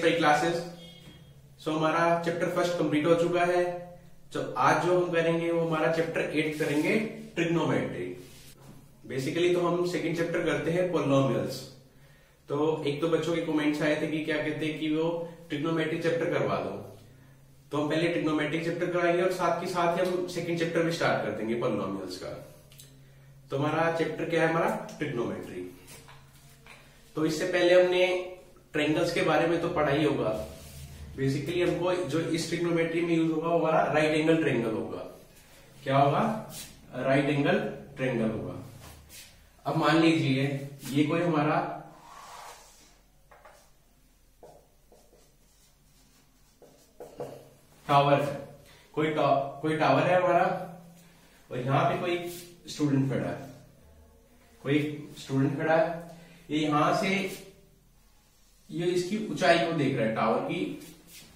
Spy classes. सो हमारा chapter first complete हो चुका है। तो आज जो हम करेंगे वो हमारा चैप्टर 8 करेंगे, ट्रिग्नोमेट्री। बेसिकली तो हम सेकंड चैप्टर करते हैं पॉलिनोमियल्स। तो एक तो बच्चों के कमेंट्स आए थे कि क्या कहते हैं कि वो ट्रिग्नोमेट्री चैप्टर करवा दो, तो हम पहले ट्रिग्नोमेट्री चैप्टर कराएंगे और साथ ही हम सेकंड चैप्टर भी स्टार्ट कर देंगे पॉलिनोमियल्स का। तो हमारा चैप्टर क्या है, हमारा ट्रिग्नोमेट्री। तो इससे पहले हमने ट्रायंगल्स के बारे में तो पढ़ा ही होगा। बेसिकली हमको जो इस ट्रिग्नोमेट्री में यूज होगा वो हमारा राइट एंगल ट्रायंगल होगा। क्या होगा? राइट एंगल ट्रायंगल होगा। अब मान लीजिए ये कोई हमारा टावर है, कोई टावर है हमारा, और यहां पे कोई स्टूडेंट खड़ा है, ये यहां से ये इसकी ऊंचाई को देख रहा है, टावर की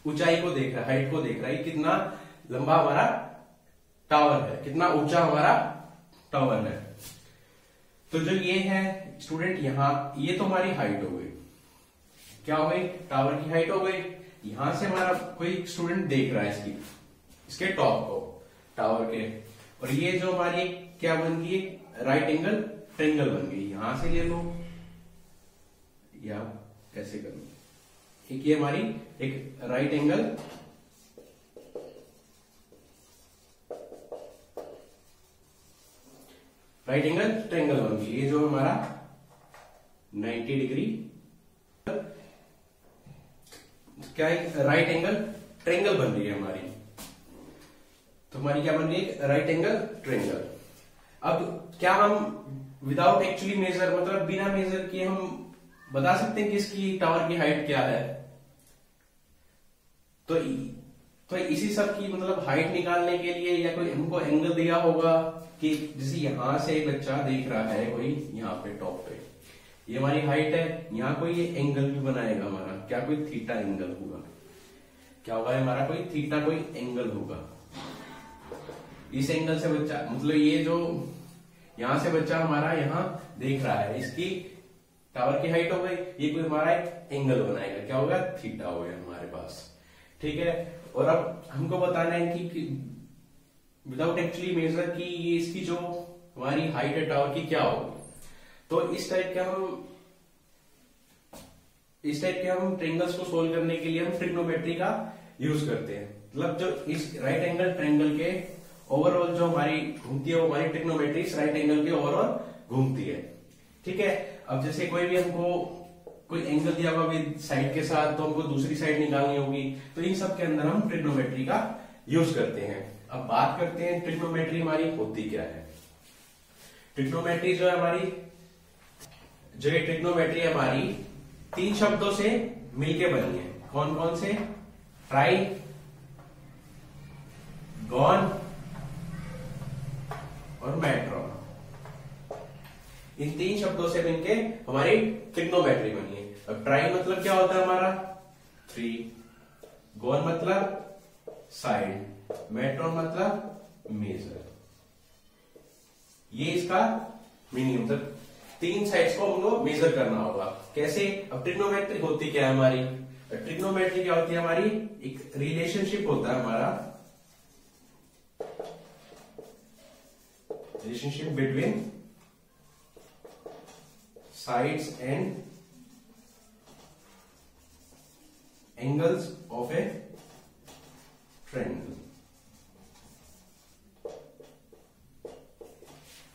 ऊंचाई को देख रहा है, हाइट को देख रहा है, कितना लंबा हमारा टावर है, कितना ऊंचा हमारा टावर है। तो जो ये है स्टूडेंट यहां, ये तो हमारी हाइट हो गई। क्या हो गई? टावर की हाइट हो गई। यहां से हमारा कोई स्टूडेंट देख रहा है इसके टॉप को, टावर के, और ये जो हमारी क्या बन गई, राइट एंगल ट्रायंगल बन गई। यहां से ले लो या कैसे करूं, एक ये हमारी एक राइट एंगल ट्रायंगल बन गई। ये जो हमारा 90 डिग्री क्या है, राइट एंगल ट्रायंगल बन रही है हमारी। तो हमारी क्या बन रही है? Right angle triangle. अब क्या हम विदाउट एक्चुअली मेजर, मतलब बिना मेजर किए हम बता सकते हैं कि इसकी टावर की हाइट क्या है? तो इसी सब की मतलब हाइट निकालने के लिए या कोई हमको एंगल दिया होगा कि जैसे यहां से एक बच्चा देख रहा है कोई यहाँ पे टॉप पे, ये हमारी हाइट है, यहां कोई ये एंगल भी बनाएगा हमारा, क्या कोई थीटा एंगल होगा। क्या होगा? हमारा कोई थीटा कोई एंगल होगा। इस एंगल से बच्चा, मतलब ये जो यहां से बच्चा हमारा यहां देख रहा है, इसकी टावर की हाइट हो गई, ये कोई हमारा एक एंगल बनाएगा, क्या होगा? थीटा हो गया हमारे पास। ठीक है। और अब हमको बताना है कि विदाउट एक्चुअली मेजर की ये इसकी जो हमारी हाइट है टावर की क्या होगी। तो इस टाइप के हम ट्रायंगल्स को सोल्व करने के लिए हम ट्रिग्नोमेट्री का यूज करते हैं। मतलब जो इस राइट एंगल ट्रायंगल के ओवरऑल जो हमारी घूमती है वो हमारी ट्रिग्नोमेट्री इस राइट एंगल के ओवरऑल घूमती है। ठीक है। अब जैसे कोई भी हमको कोई एंगल दिया होगा विद साइड के साथ, तो हमको दूसरी साइड निकालनी होगी। तो इन सब के अंदर हम ट्रिग्नोमेट्री का यूज करते हैं। अब बात करते हैं ट्रिग्नोमेट्री हमारी होती क्या है। ट्रिग्नोमेट्री जो है हमारी, जो ये ट्रिग्नोमेट्री हमारी 3 शब्दों से मिलके बनी है। कौन कौन से? ट्राई, गॉन और मैट्रॉन। इन 3 शब्दों से मिलके हमारी ट्रिग्नोमेट्री बनी है। अब ट्राई मतलब क्या होता है हमारा? 3, गॉन मतलब साइड, मैट्रॉन मतलब मेजर। ये इसका मीनिंग, मतलब 3 साइड्स को हमको मेजर करना होगा। कैसे? अब ट्रिग्नोमेट्री होती क्या है हमारी? ट्रिग्नोमेट्री क्या होती है हमारी? एक रिलेशनशिप होता है हमारा, relationship between sides and angles of a triangle।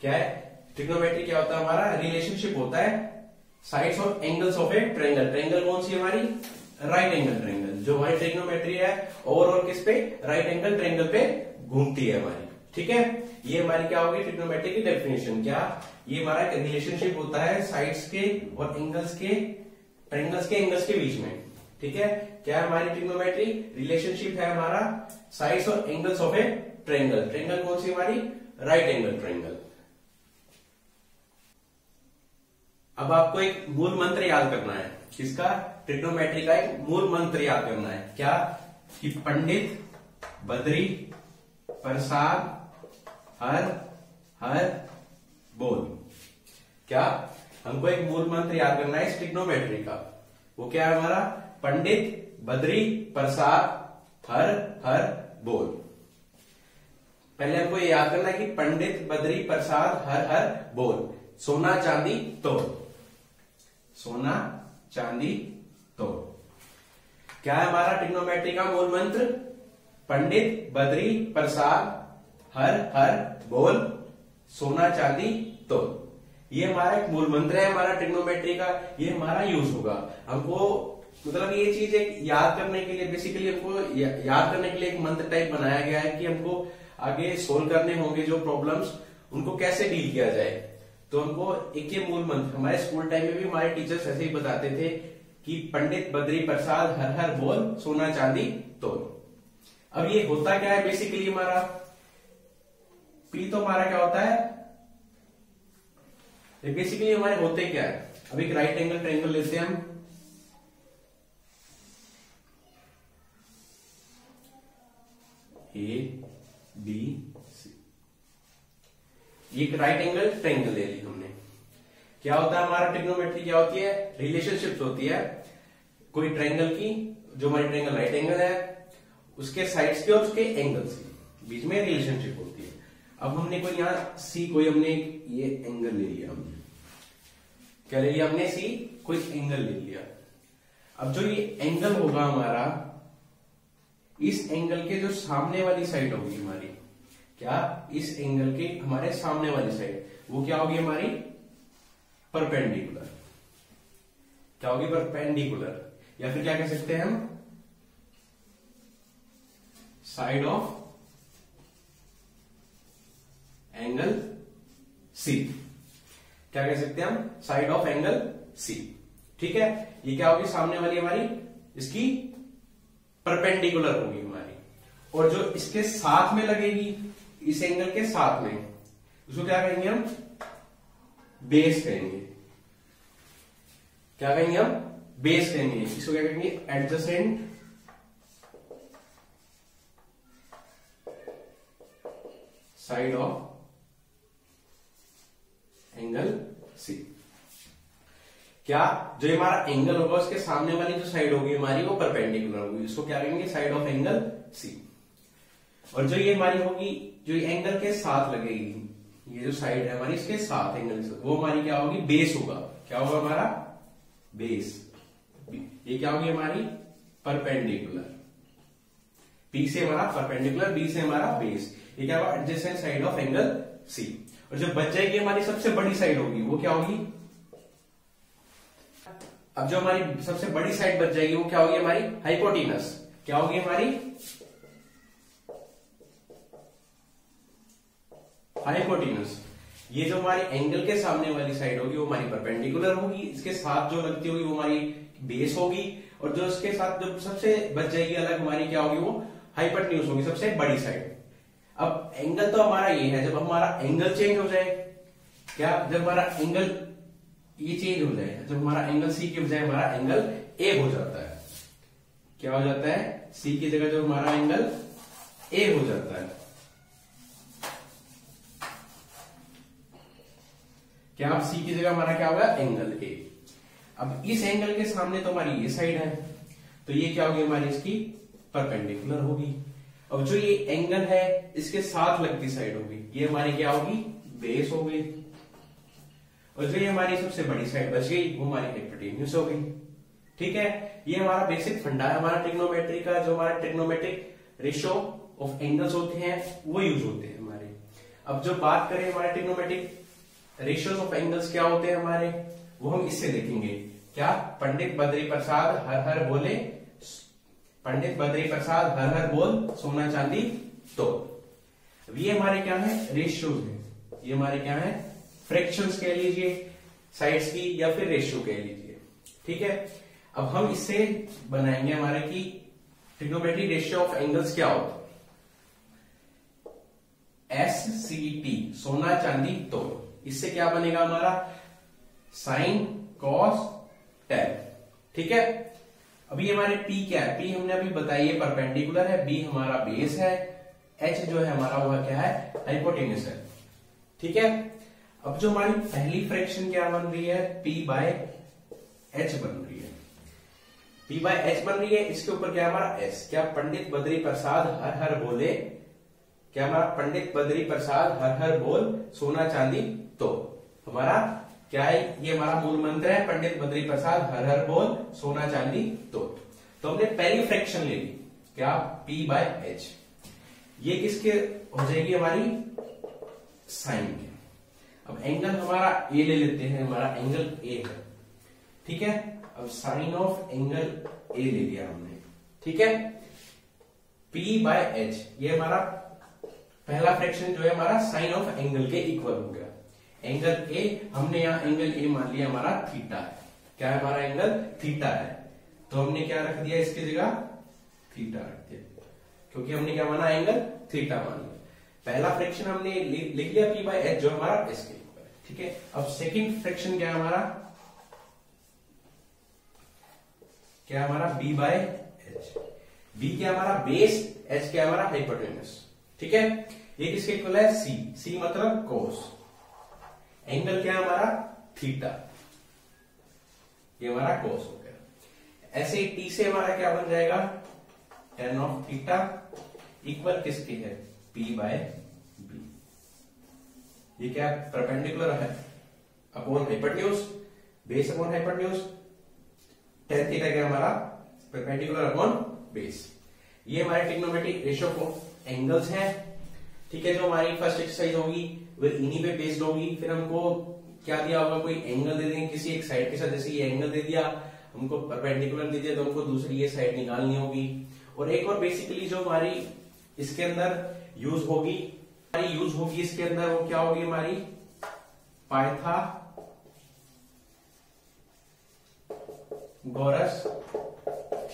क्या है? ट्रिग्नोमेट्री क्या होता है हमारा? रिलेशनशिप होता है साइड्स और angles of A triangle. Triangle कौन सी हमारी? Right angle triangle. जो हमारी ट्रिग्नोमेट्री है ओवरऑल किस पे? राइट एंगल ट्रायंगल पे घूमती है हमारी। ठीक है। ये हमारी क्या होगी ट्रिग्नोमेट्री की डेफिनेशन। क्या? ये हमारा रिलेशनशिप होता है साइड्स के और एंगल्स के, ट्रायंगल्स के एंगल्स के बीच में। ठीक है। क्या हमारी ट्रिग्नोमेट्री? रिलेशनशिप है हमारा साइड्स और angles of A triangle. Triangle कौन सी हमारी? Right angle triangle. अब आपको एक मूल मंत्र याद करना है। किसका? ट्रिग्नोमेट्री का एक मूल मंत्र याद करना है। क्या? कि पंडित बद्री प्रसाद हर हर बोल। क्या? हमको एक मूल मंत्र याद करना है इस ट्रिग्नोमेट्री का। वो क्या है हमारा? पंडित बद्री प्रसाद हर हर बोल। पहले हमको ये याद करना है कि पंडित बद्री प्रसाद हर हर बोल, सोना चांदी तोड़, सोना चांदी तोड़। क्या है हमारा ट्रिग्नोमेट्री का मूल मंत्र? पंडित बद्री प्रसाद हर हर बोल, सोना चांदी तोड़। ये हमारा एक मूल मंत्र है हमारा ट्रिग्नोमेट्री का, ये हमारा यूज होगा। हमको मतलब ये चीज एक याद करने के लिए, बेसिकली हमको याद करने के लिए एक मंत्र टाइप बनाया गया है कि हमको आगे सोल्व करने होंगे जो प्रॉब्लम्स, उनको कैसे डील किया जाए। तो हमको एक ये मूल मंत्र, हमारे स्कूल टाइम में भी हमारे टीचर्स ऐसे ही बताते थे कि पंडित बद्री प्रसाद हर हर बोल, सोना चांदी तोड़। अब ये होता क्या है बेसिकली हमारा? पी तो हमारा क्या होता है, बेसिकली हमारे होते क्या है? अब एक राइट एंगल ट्रायंगल लेते हैं हम, ए बी सी। एक राइट एंगल ट्रायंगल ले ली हमने। क्या होता है हमारा ट्रिग्नोमेट्री? क्या होती है? रिलेशनशिप होती है कोई ट्रायंगल की, जो हमारी ट्रायंगल राइट एंगल है, उसके साइड्स के और उसके एंगल्स के बीच में रिलेशनशिप होती है। अब हमने कोई यहां सी, कोई हमने ये एंगल ले लिया, हमने क्या ले लिया? हमने सी कोई एंगल ले लिया। अब जो ये एंगल होगा हमारा, इस एंगल के जो सामने वाली साइड होगी हमारी, क्या इस एंगल के हमारे सामने वाली साइड, वो क्या होगी हमारी? परपेंडिकुलर। क्या होगी? परपेंडिकुलर, या फिर क्या कह सकते हैं हम? Side of angle C. क्या कह सकते हैं हम? Side of angle C. ठीक है, ये क्या होगी? सामने वाली हमारी इसकी परपेंडिकुलर होगी हमारी, और जो इसके साथ में लगेगी, इस एंगल के साथ में, उसको क्या कहेंगे हम? बेस कहेंगे। क्या कहेंगे हम? बेस कहेंगे। इसको क्या कहेंगे? Adjacent side of angle C. क्या जो हमारा एंगल होगा उसके सामने वाली जो साइड होगी हमारी, वो परपेंडिकुलर होगी, इसको क्या कहेंगे? Side of angle C. और जो ये हमारी होगी, जो एंगल के साथ लगेगी, ये जो साइड है हमारी इसके साथ एंगल, वो हमारी क्या होगी? बेस होगा। क्या होगा हमारा? बेस। ये क्या होगी हमारी? परपेंडिकुलर। पी से हमारा परपेंडिकुलर, बी से हमारा बेस। ये क्या होगा? Adjacent side of angle C. और जो बच जाएगी हमारी सबसे बड़ी साइड होगी, वो क्या होगी? अब जो हमारी सबसे बड़ी साइड बच जाएगी वो क्या होगी हमारी? हाइपोटेनस। क्या होगी हमारी? हाइपोटेनस। ये जो हमारी एंगल के सामने वाली साइड होगी वो हमारी परपेंडिकुलर होगी, इसके साथ जो लगती होगी वो हमारी बेस होगी, और जो इसके साथ जो सबसे बच जाएगी अलग हमारी, क्या होगी? वो हाइपोटेन्यूज होगी, सबसे बड़ी साइड। अब एंगल तो हमारा ये है, जब हमारा एंगल चेंज हो जाए, क्या जब हमारा एंगल ये चेंज हो जाए, जब हमारा एंगल सी के बजाय हमारा एंगल ए हो जाता है, क्या हो जाता है? सी की जगह जो हमारा एंगल ए हो जाता है। क्या अब सी की जगह हमारा क्या होगा? Angle A. अब इस एंगल के सामने तो हमारी ये साइड है, तो ये क्या होगी हमारी? इसकी परपेंडिकुलर होगी। अब जो ये एंगल है इसके साथ लगती साइड होगी, ये हमारी क्या होगी? बेस हो गई। और जो ये हमारी सबसे बड़ी साइड बच गई वो हमारी हाइपोटेन्यूज हो गई। ठीक है, ये हमारा बेसिक फंडा है हमारा ट्रिग्नोमेट्री का। जो हमारा ट्रिग्नोमेट्रिक रेशियो ऑफ एंगल्स होते हैं वो यूज होते हैं हमारे। अब जो बात करें हमारे ट्रिग्नोमेट्रिक रेशियोज ऑफ एंगल्स क्या होते हैं हमारे, वो हम इससे देखेंगे। क्या? पंडित बद्री प्रसाद हर हर बोले, पंडित बद्री प्रसाद हर हर बोल, सोना चांदी तोड़। ये हमारे क्या है? रेशियोज है। ये हमारे क्या है? फ्रैक्शंस कह लीजिए साइड्स की, या फिर रेशियो कह लीजिए। ठीक है, अब हम इससे बनाएंगे हमारे की ट्रिग्नोमेट्रिक रेशियो ऑफ एंगल्स क्या होता है? SCT, सोना चांदी तोड़। इससे क्या बनेगा हमारा? Sine cos tan. ठीक है, अभी हमारे P क्या है? P हमने अभी बताई है परपेंडिकुलर है, B हमारा बेस है, H जो है हमारा वह क्या है? हाइपोटेन्यूज है। ठीक है, अब जो हमारी पहली फ्रैक्शन क्या बन रही है? P बाय H बन रही है। P बाय H बन रही है, इसके ऊपर क्या है हमारा S। क्या पंडित बद्री प्रसाद हर हर बोले, क्या हमारा पंडित बद्री प्रसाद हर हर बोल सोना चांदी तो, हमारा क्या है, ये हमारा मूल मंत्र है, पंडित बद्री प्रसाद हर हर बोल सोना चांदी तो हमने पहली फ्रैक्शन ले ली, क्या P बाय H। ये किसके हो जाएगी, हमारी साइन के। अब एंगल हमारा ए ले लेते हैं, हमारा एंगल ए है, ठीक है। अब साइन ऑफ एंगल ए ले लिया हमने, ठीक है। P बाय H ये हमारा पहला फ्रैक्शन जो है हमारा साइन ऑफ एंगल के इक्वल हो गया। एंगल ए, हमने यहां एंगल ए मान लिया हमारा थीटा है, क्या है हमारा एंगल थीटा है, तो हमने क्या रख दिया इसकी जगह थीटा रख दिया, क्योंकि हमने क्या माना, एंगल थीटा मान लिया। पहला फ्रैक्शन हमने लिख लिया P बाय H जो हमारा एस के इक्वल है, ठीक है। अब सेकंड फ्रैक्शन क्या है हमारा, क्या हमारा B बाय H। B क्या हमारा बेस, H क्या हमारा हाइपोटेन्यूस, ठीक है। ये किसके इक्वल है, C मतलब कोस। एंगल क्या है हमारा थीटा, ये हमारा कोस हो गया। ऐसे ही T से हमारा क्या बन जाएगा, tan ऑफ थीटा इक्वल किसके है, P बाय B। ये क्या परपेंडिकुलर है upon hypotenuse, base upon hypotenuse, tan theta क्या हमारा परपेंडिकुलर अपॉन बेस। ये हमारे ट्रिग्नोमेट्रिक रेशियो ऑफ एंगल्स है, ठीक है। जो हमारी फर्स्ट एक्सरसाइज होगी वो इन्हीं पे बेस्ड होगी। फिर हमको क्या दिया होगा, कोई एंगल दे देंगे किसी एक साइड के साथ, जैसे ये एंगल दे दिया हमको, परपेंडिकुलर दे दिया तो हमको दूसरी ये साइड निकालनी होगी। और एक और बेसिकली जो हमारी इसके अंदर यूज होगी, इसके अंदर वो क्या होगी हमारी पाइथागोरस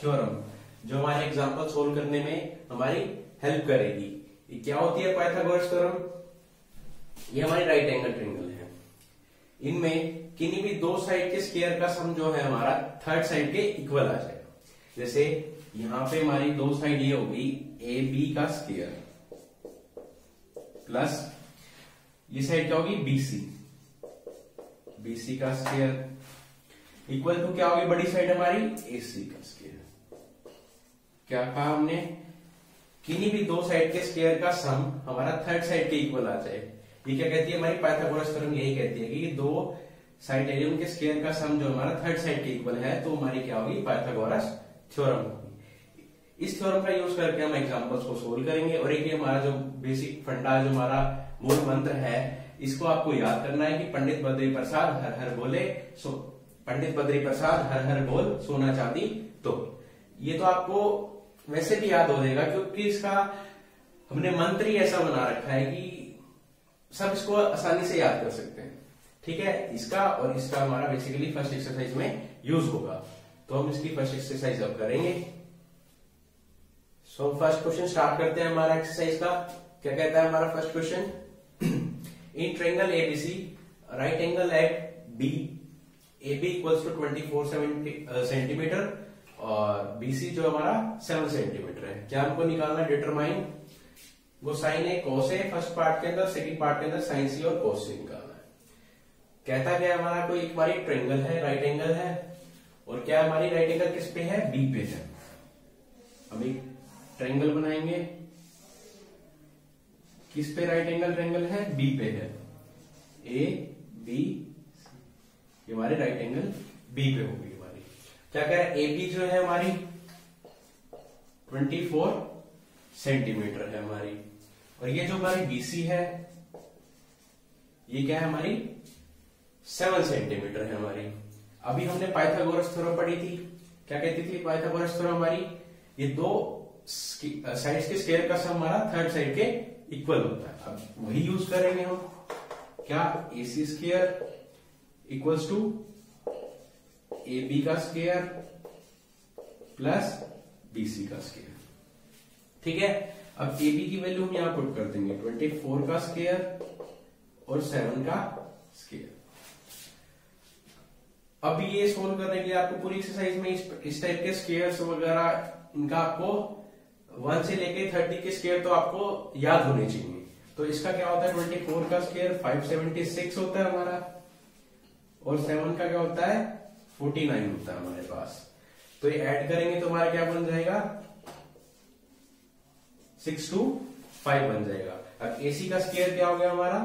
थ्योरम, जो हमारे एग्जांपल सोल्व करने में हमारी हेल्प करेगी। ये क्या होती है पाइथागोरस थ्योरम, ये हमारी राइट एंगल ट्रायंगल है, इनमें किन्हीं भी दो साइड के स्क्वायर का सम जो है हमारा थर्ड साइड के इक्वल आ जाएगा। जैसे यहां पे हमारी दो साइड ये होगी ए बी का स्क्वायर प्लस ये साइड क्या होगी बीसी का स्क्वायर इक्वल टू क्या होगी बड़ी साइड हमारी एसी का स्क्वायर। क्या कहा हमने, किन्हीं भी दो साइड के स्क्वायर का सम हमारा थर्ड साइड के इक्वल आ जाए। ये क्या कहती है हमारी पाइथागोरस थ्योरम, यही कहती है कि दो साइड है उनके स्क्वायर का सम जो हमारा थर्ड साइड के इक्वल है, तो हमारी क्या होगी पाइथागोरस थ्योरम होगी। इस थ्योरम का यूज करके हम एग्जांपल्स को सोल्व करेंगे। और एक ये हमारा जो बेसिक फंडा, जो हमारा मूल मंत्र है, इसको आपको याद करना है कि पंडित बद्री प्रसाद हर हर बोले, पंडित बद्री प्रसाद हर हर बोल सोना चांदी तो। ये तो आपको वैसे भी याद हो जाएगा, क्योंकि इसका हमने मंत्र ही ऐसा बना रखा है कि सब इसको आसानी से याद कर सकते हैं, ठीक है। इसका और इसका हमारा बेसिकली फर्स्ट एक्सरसाइज में यूज होगा, तो हम इसकी फर्स्ट एक्सरसाइज अब करेंगे। सो फर्स्ट क्वेश्चन स्टार्ट करते हैं हमारा एक्सरसाइज का। क्या कहता है हमारा first question, in triangle ABC right angle at B, A B equals to 24 centimetre और बीसी जो हमारा 7 सेंटीमीटर है। क्या हमको निकालना है, डिटरमाइन, वो साइन है कॉस है फर्स्ट पार्ट के अंदर, सेकंड पार्ट के अंदर साइन सी और कॉस सी निकालना है। कहता क्या हमारा कोई एक हमारी ट्रायंगल है, राइट एंगल है, और क्या हमारी राइट एंगल किस पे है, बी पे है। हम एक ट्रायंगल बनाएंगे, किस पे राइट एंगल ट्रायंगल है, बी पे है, ए बी, ये हमारे राइट एंगल बी पे होगी हमारी। क्या कह रहा है, ए बी जो है हमारी 24 सेंटीमीटर है हमारी, और ये जो हमारी बीसी है ये क्या है हमारी 7 सेंटीमीटर है हमारी। अभी हमने पाइथागोरस थ्योरम पढ़ी थी, क्या कहती थी पाइथागोरस थ्योरम हमारी, ये दो साइड्स के स्क्वायर का सम हमारा थर्ड साइड के इक्वल होता है। अब वही यूज करेंगे हम, क्या AC square equals to AB का स्क्वायर प्लस BC का स्क्वायर, ठीक है। अब AB की वैल्यू हम यहां पुट कर देंगे 24 का स्क्वायर और 7 का स्क्वायर। अब ये सोल्व करने के लिए आपको पूरी एक्सरसाइज में इस टाइप के स्क्वायर्स वगैरह इनका आपको 1 से लेके 30 के स्क्वायर तो आपको याद होने चाहिए। तो इसका क्या होता है 24 का स्क्वायर 576 होता है हमारा, और 7 का क्या होता है 49 होता है हमारे पास। तो ये ऐड करेंगे तो हमारा क्या बन जाएगा 6 to 5 बन जाएगा। अब AC का स्क्वायर क्या हो गया हमारा,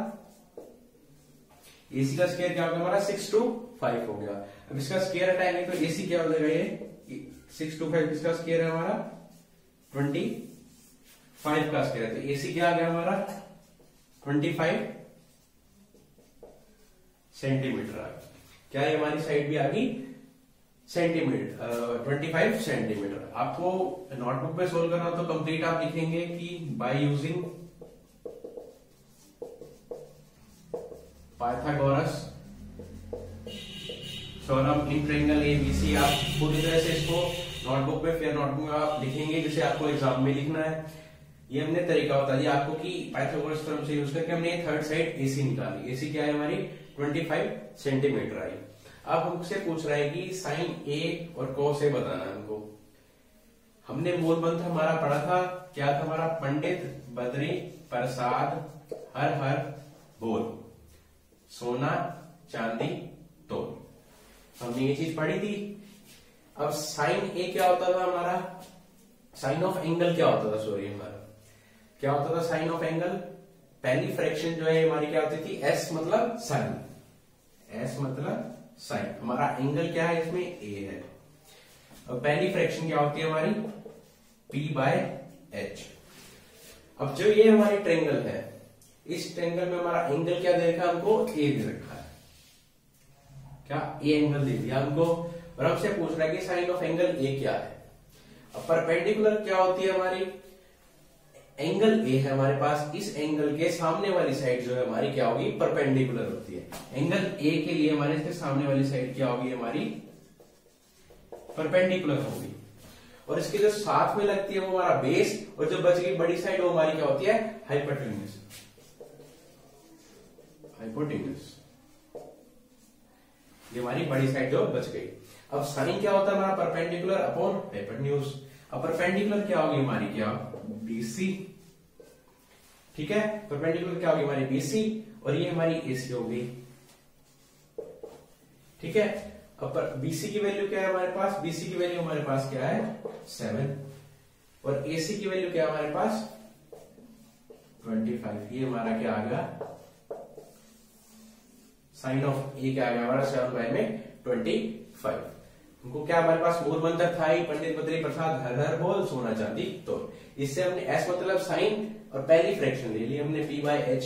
AC का स्क्वायर क्या हो गया हमारा 6 to 5 हो गया। अब इसका स्क्वायर हटाएंगे तो AC क्या हो जाएगा, ये 6 to 5 इसका स्क्वायर है हमारा 25 का स्क्वायर है, तो AC क्या आ गया हमारा 25 सेंटीमीटर आ गया। क्या है हमारी साइड भी आ गई सेंटीमीटर 25 सेंटीमीटर। आपको नोटबुक पे सोल्व करना तो कंप्लीट आप लिखेंगे कि by using Pythagoras theorem in triangle ABC, आप पूरी तरह से इसको नोटबुक पे फिर नोटबुक में आप लिखेंगे जैसे आपको एग्जाम में लिखना है। ये हमने तरीका बता दिया आपको कि पाइथागोरस थ्योरम से यूज करके हमने थर्ड साइड एसी निकाली। एसी क्या है हमारी 25 सेंटीमीटर आई। अब हमसे पूछ रहा है कि साइन ए और कॉस ए बताना है हमको। हमने मूल मंत्र हमारा पढ़ा था, क्या था हमारा, पंडित बद्री प्रसाद हर हर बोल, सोना चांदी तोल। हमने ये चीज पढ़ी थी। अब साइन ए क्या होता था हमारा, साइन ऑफ एंगल क्या होता था, सॉरी हमारा क्या होता था साइन ऑफ एंगल। पहली फ्रैक्शन जो है हमारी क्या होती थी, एस मतलब साइन, एस मतलब साइन, हमारा एंगल क्या है इसमें ए है। अब पहली फ्रैक्शन क्या होती है हमारी P बाय एच। अब जो ये हमारी ट्रायंगल है, इस ट्रायंगल में हमारा एंगल क्या दे रखा है हमको, ए दे रखा है, क्या ए एंगल दे दिया हमको। और हमसे पूछ रहा है कि साइन ऑफ एंगल ए क्या है। अब परपेंडिकुलर क्या होती है हमारी, एंगल ए है हमारे पास, इस एंगल के सामने वाली साइड जो है हमारी क्या होगी, परपेंडिकुलर होती है। एंगल ए के लिए हमारे इसके सामने वाली साइड क्या होगी हमारी, परपेंडिकुलर होगी। और इसके जो साथ में लगती है वो हमारा बेस, और जो बच गई बड़ी साइड वो हमारी क्या होती है, हाइपोटेन्यूज, हाइपोटेन्यूज, ये हमारी बड़ी साइड जो बच गई। अब साइन क्या होता है हमारा, परपेंडिकुलर अपॉन हाइपोटेन्यूज। अब परपेंडिकुलर क्या होगी हमारी, क्या बीसी, ठीक है, परपेंडिकुलर क्या होगी हमारी बीसी, और ये हमारी एसी होगी, ठीक है। अब बीसी की वैल्यू क्या है हमारे पास, बीसी की वैल्यू हमारे पास क्या है 7, और एसी की वैल्यू क्या है हमारे पास 25। ये हमारा क्या आ गया, साइन ऑफ ए क्या आ गया हमारा 7 बाय में 25। हमको क्या हमारे पास मूल मंत्र था ही, पंडित बद्री प्रसाद हर हर बोल, सोना चांदी तोल। इससे हमने एस मतलब साइन और पहली फ्रैक्शन ले ली हमने P by H,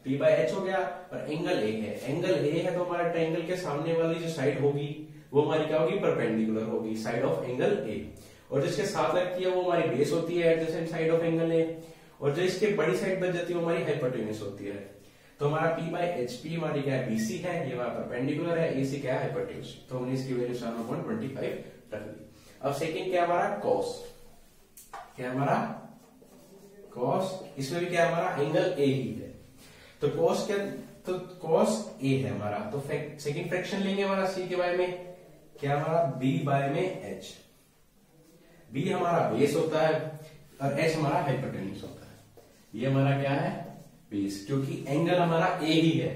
P by H हो गया। और एंगल ए है, एंगल ए है तो हमारा ट्रायंगल के सामने वाली जो साइड होगी वो हमारी क्या होगी, परपेंडिकुलर होगी, साइड ऑफ एंगल ए। और जिसके साथ लगती है वो हमारी बेस होती है, adjacent side of angle A. और जो इसके बड़ी साइड बच जाती है वो हमारी हाइपोटेन्यूज होती है। तो हमारा P बाय एच, P हमारी क्या है BC है, ये हमारा परपेंडिकुलर है, AC क्या है हाइपोटेन्यूज। तो हमने इसकी वैल्यू 7/25 रख ली। अब सेकंड क्या हमारा कॉस, क्या हमारा कॉस, इसमें भी क्या हमारा एंगल ए ही है। तो कॉस क्या, तो कॉस ए है हमारा, तो सेकंड फ्रैक्शन लेंगे हमारा C के बाय में, क्या हमारा B बाय में H। B हमारा बेस होता है और H हमारा हाइपोटेन्यूज होता है। ये हमारा क्या है बेस, क्योंकि एंगल हमारा ए ही है,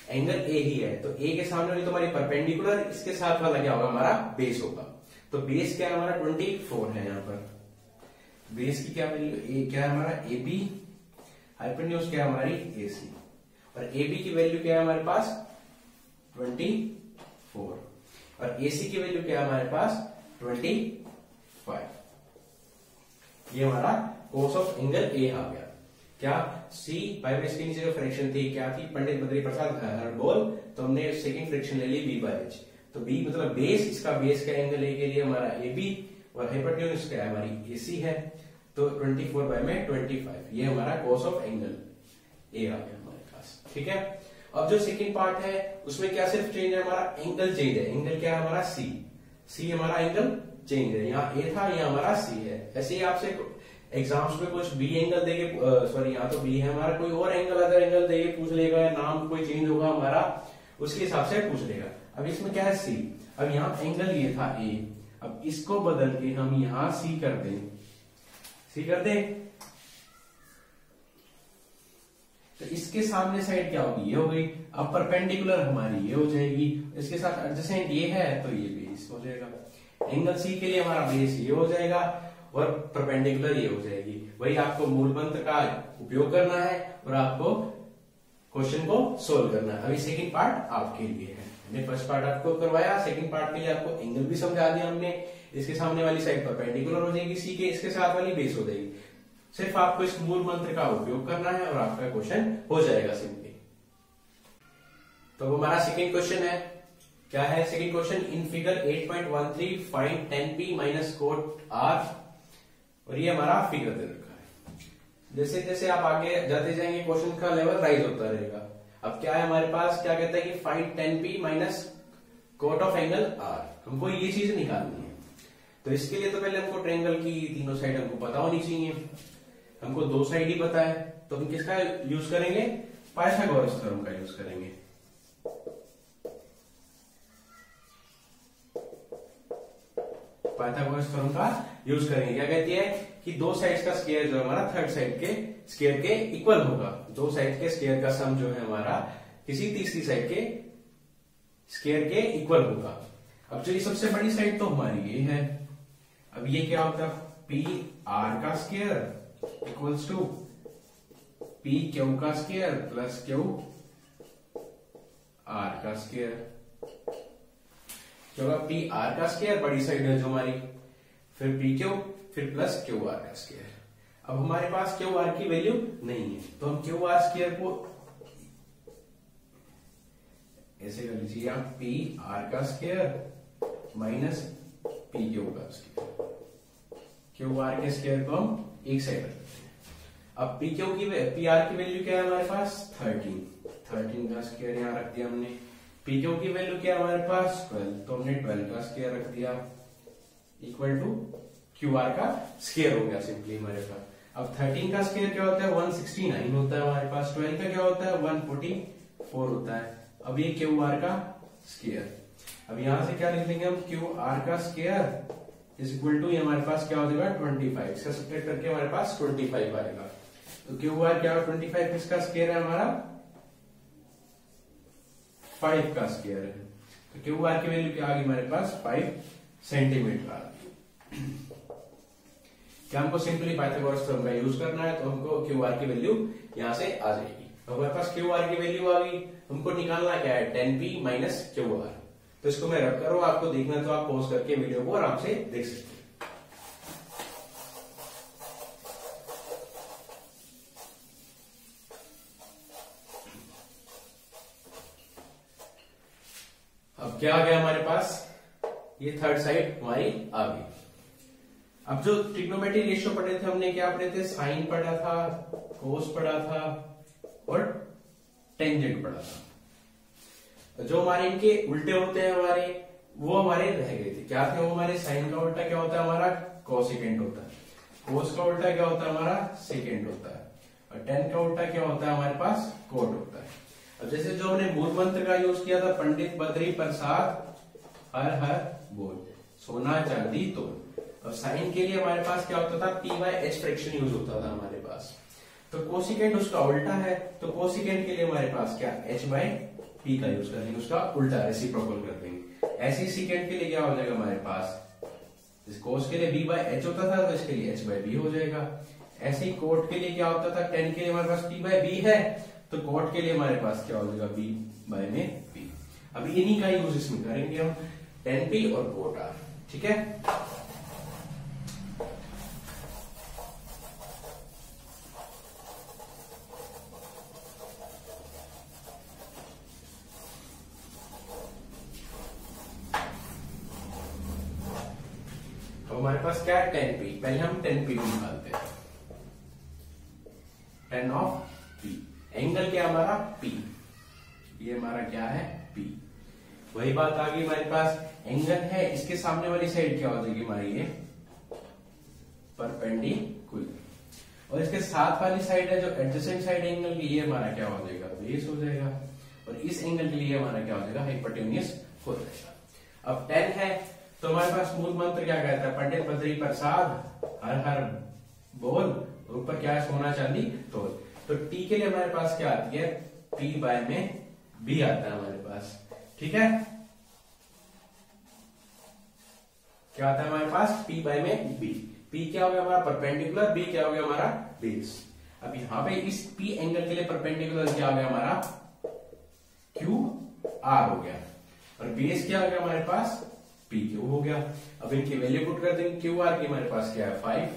एंगल ए ही है, तो ए के सामने वाली तो हमारी परपेंडिकुलर, इसके साथ वाला क्या होगा हमारा बेस होगा। तो बेस क्या है हमारा 24 है, यहाँ पर बेस की क्या वैल्यू, ए क्या है हमारा ए बी, हाइपोटेन्यूज क्या है हमारी ए सी, और ए बी की वैल्यू क्या है हमारे पास 24, और ए सी की वैल्यू क्या है हमारे पास 25। ये हमारा कोस ऑफ एंगल ए आ गया। क्या सी बाय बेस के नीचे जो फ्रैक्शन थी क्या थी, पंडित बद्री प्रसाद हर बोल, तो हमने सेकंड फ्रैक्शन ले ली B बाय एच। तो B मतलब बेस, इसका बेस का एंगल ए के लिए हमारा ए बी, और हाइपोटेन्यूज क्या है हमारी ए सी है। तो 24 बाय में 25, ये हमारा कोस ऑफ एंगल ए आ गया हमारे पास, ठीक है। अब जो सेकंड पार्ट है उसमें क्या सिर्फ चेंज है हमारा, एंगल चेंज है। एंगल क्या है हमारा सी, सी हमारा एंगल चेंज है, यहाँ ए था यहाँ हमारा सी है। ऐसे ही आपसे एग्जाम्स में कुछ बी एंगल देके, सॉरी यहाँ तो बी है हमारा, कोई और एंगल अदर एंगल देके पूछ लेगा, नाम कोई चेंज होगा हमारा, उसके हिसाब से पूछ लेगा। अब इसमें क्या है सी, अब यहाँ एंगल ये था ए, अब इसको बदल के हम यहाँ सी कर दें, सी कर दें, तो इसके सामने साइड क्या होगी, ये हो गई। अब परपेंडिकुलर हमारी ये हो जाएगी, इसके साथ एडजेसेंट ये है तो ये बेस हो जाएगा। एंगल सी के लिए हमारा बेस ये हो जाएगा और परपेंडिकुलर ये हो जाएगी। वही आपको मूल मंत्र का उपयोग करना है और आपको क्वेश्चन को सोल्व करना है। अभी सेकंड पार्ट आपके लिए है। हमने फर्स्ट पार्ट आपको करवाया, सेकंड पार्ट के लिए आपको एंगल भी समझा दिया हमने। इसके सामने वाली साइड परपेंडिकुलर हो जाएगी सी के, इसके साथ वाली बेस हो जाएगी। सिर्फ आपको इस मूल मंत्र का उपयोग करना है और आपका क्वेश्चन हो जाएगा सिंपली। तो वो हमारा सेकंड क्वेश्चन है, क्या है second question? In figure 8.13 find tan p minus cot r। और ये हमारा फिगर दे रखा है। जैसे जैसे आप आगे जाते जाएंगे क्वेश्चन का लेवल राइज होता रहेगा। अब क्या है हमारे पास, क्या कहता है कि find tan p minus cot of angle r। हमको ये चीज निकालनी है। तो इसके लिए तो पहले हमको ट्रायंगल की तीनों साइड हमको पता होनी चाहिए। हमको दो साइड ही पता है, तो हम किसका यूज करेंगे? पाइथागोरस थ्योरम का यूज करेंगे। पाइथागोरस थ्योरम का यूज करेंगे। क्या कहती है कि दो साइड्स का स्क्वायर जो हमारा थर्ड साइड के स्क्वायर के इक्वल होगा। दो साइड के स्क्वायर का सम जो है हमारा किसी तीसरी साइड के स्क्वायर के इक्वल होगा। अब चलिए सबसे बड़ी साइड तो हमारी ये है। अब ये क्या होता है? पी आर का square equals to P Q का स्क्वायर प्लस क्यू आर का स्क्वायर। क्योंकि पी आर का स्क्वायर बड़ी साइड है जो हमारी, फिर पी क्यू, फिर प्लस क्यू आर का स्क्वायर। अब हमारे पास क्यू आर की वैल्यू नहीं है, तो हम क्यू आर स्क्वायर को ऐसे कर लीजिए आप, पी आर का स्क्वायर माइनस पी क्यू का स्क्वायर। क्यू आर के स्क्वायर को हम एक साइड रखते हैं। अब पी क्यू की पी आर की वैल्यू क्या है हमारे पास? 13 का स्क्वायर यहां रख दिया हमने। पी क्यू की वैल्यू क्या है हमारे पास? 12, तो हमने 12 का स्क्वायर रख दिया इक्वल टू क्यू आर का स्क्वायर हो गया सिंपली हमारे पास। अब 13 का स्क्वायर क्या होता है? 169 होता है हमारे पास। 12 का क्या होता है? 144 होता है। अब ये क्यू आर का स्क्वायर। अब यहां से क्या लिख देंगे हम? क्यू आर का स्क्वायर इज इक्वल टू हमारे पास क्या हो जाएगा? 25। इसका सब्ट्रैक्ट करके हमारे पास 25 आएगा। तो क्यू आर क्या? 25 किसका स्क्वायर है हमारा? 5 का स्क्वायर है। तो क्यू आर की वैल्यू क्या आ गई हमारे पास? 5 सेंटीमीटर आ गई। क्या हमको सिंपली पाइथागोरस थ्योरम का यूज करना है, तो हमको क्यू आर की वैल्यू यहां से आ जाएगी। तो हमारे पास क्यू आर की वैल्यू आ गई। हमको निकालना क्या है? tan p minus Q R. तो इसको मैं रख करूं, आपको देखना तो आप पॉज करके वीडियो को आराम से देख सकते हैं। अब क्या आ गया हमारे पास? ये थर्ड साइड हमारी आ गई। अब जो ट्रिग्नोमेट्री रेशियो पढ़े थे हमने, क्या पढ़े थे? साइन पढ़ा था, कोस पढ़ा था और टेंजेंट पढ़ा था। जो हमारे इनके उल्टे होते हैं हमारे, वो हमारे रह गए थे। क्या थे वो हमारे? साइन का उल्टा क्या होता है हमारा? कोसेकेंट होता है। कोस का उल्टा क्या होता है हमारा? सेकेंड होता है। और टेन का उल्टा क्या होता है हमारे पास? कोट होता है। अब जैसे जो हमने मूल मंत्र का यूज किया था, पंडित बद्री प्रसाद हर हर बोल, सोना चांदी तोल। और साइन के लिए हमारे पास क्या होता था? P by H fraction use होता था हमारे पास। तो कोसिकेंट उसका उल्टा है, तो कोसिकेंट के लिए हमारे पास क्या? एच बाय पी का यूज करेंगे, उसका उल्टा रेसिप्रोकल कर देंगे। ऐसे सीकेंट के लिए क्या हो जाएगा हमारे पास? इस कोस के लिए बी बाय एच होता था, तो इसके लिए एच बाय बी हो जाएगा। ऐसे ही कोट के लिए क्या होता था? टेन के लिए हमारे पास पी बाय बी है, तो कोट के लिए हमारे पास क्या हो जाएगा? बी बाय में पी। अब इन्हीं का यूज इसमें करेंगे हम, टेन पी और कोट आर। ठीक है। हमारे पास क्या है? Ten P. पहले हम टेन पी निकालते हैं। Ten of P. एंगल क्या हमारा? पी। ये हमारा क्या है? पी। वही बात आ गई हमारे पास, एंगल है, इसके सामने वाली साइड क्या हो जाएगी हमारी? ये परपेंडिकुलर। और इसके साथ वाली साइड है जो एडजेसेंट साइड एंगल की, ये हमारा क्या हो जाएगा? बेस हो जाएगा। और इस एंगल के लिए हमारा क्या हो जाएगा? हाइपोटेन्यूस हो जाएगा। अब 10 है, तो हमारे पास मूल मंत्र क्या कहता है? पंडित बद्री प्रसाद हर हर बोल, ऊपर क्या है? सोना चांदी तोल। तो टी के लिए हमारे पास क्या आती है? पी बाय में बी आता है हमारे पास। ठीक है। क्या आता है हमारे पास, P बाय में B। P क्या हो गया हमारा परपेंडिकुलर, B क्या हो गया हमारा बेस। अब यहाँ पे इस P एंगल के लिए परपेंडिकुलर क्या हो गया हमारा QR हो गया, और बेस क्या हो गया हमारे पास PQ हो गया। अब इनकी वैल्यू पुट कर देंगे, QR की हमारे पास क्या है 5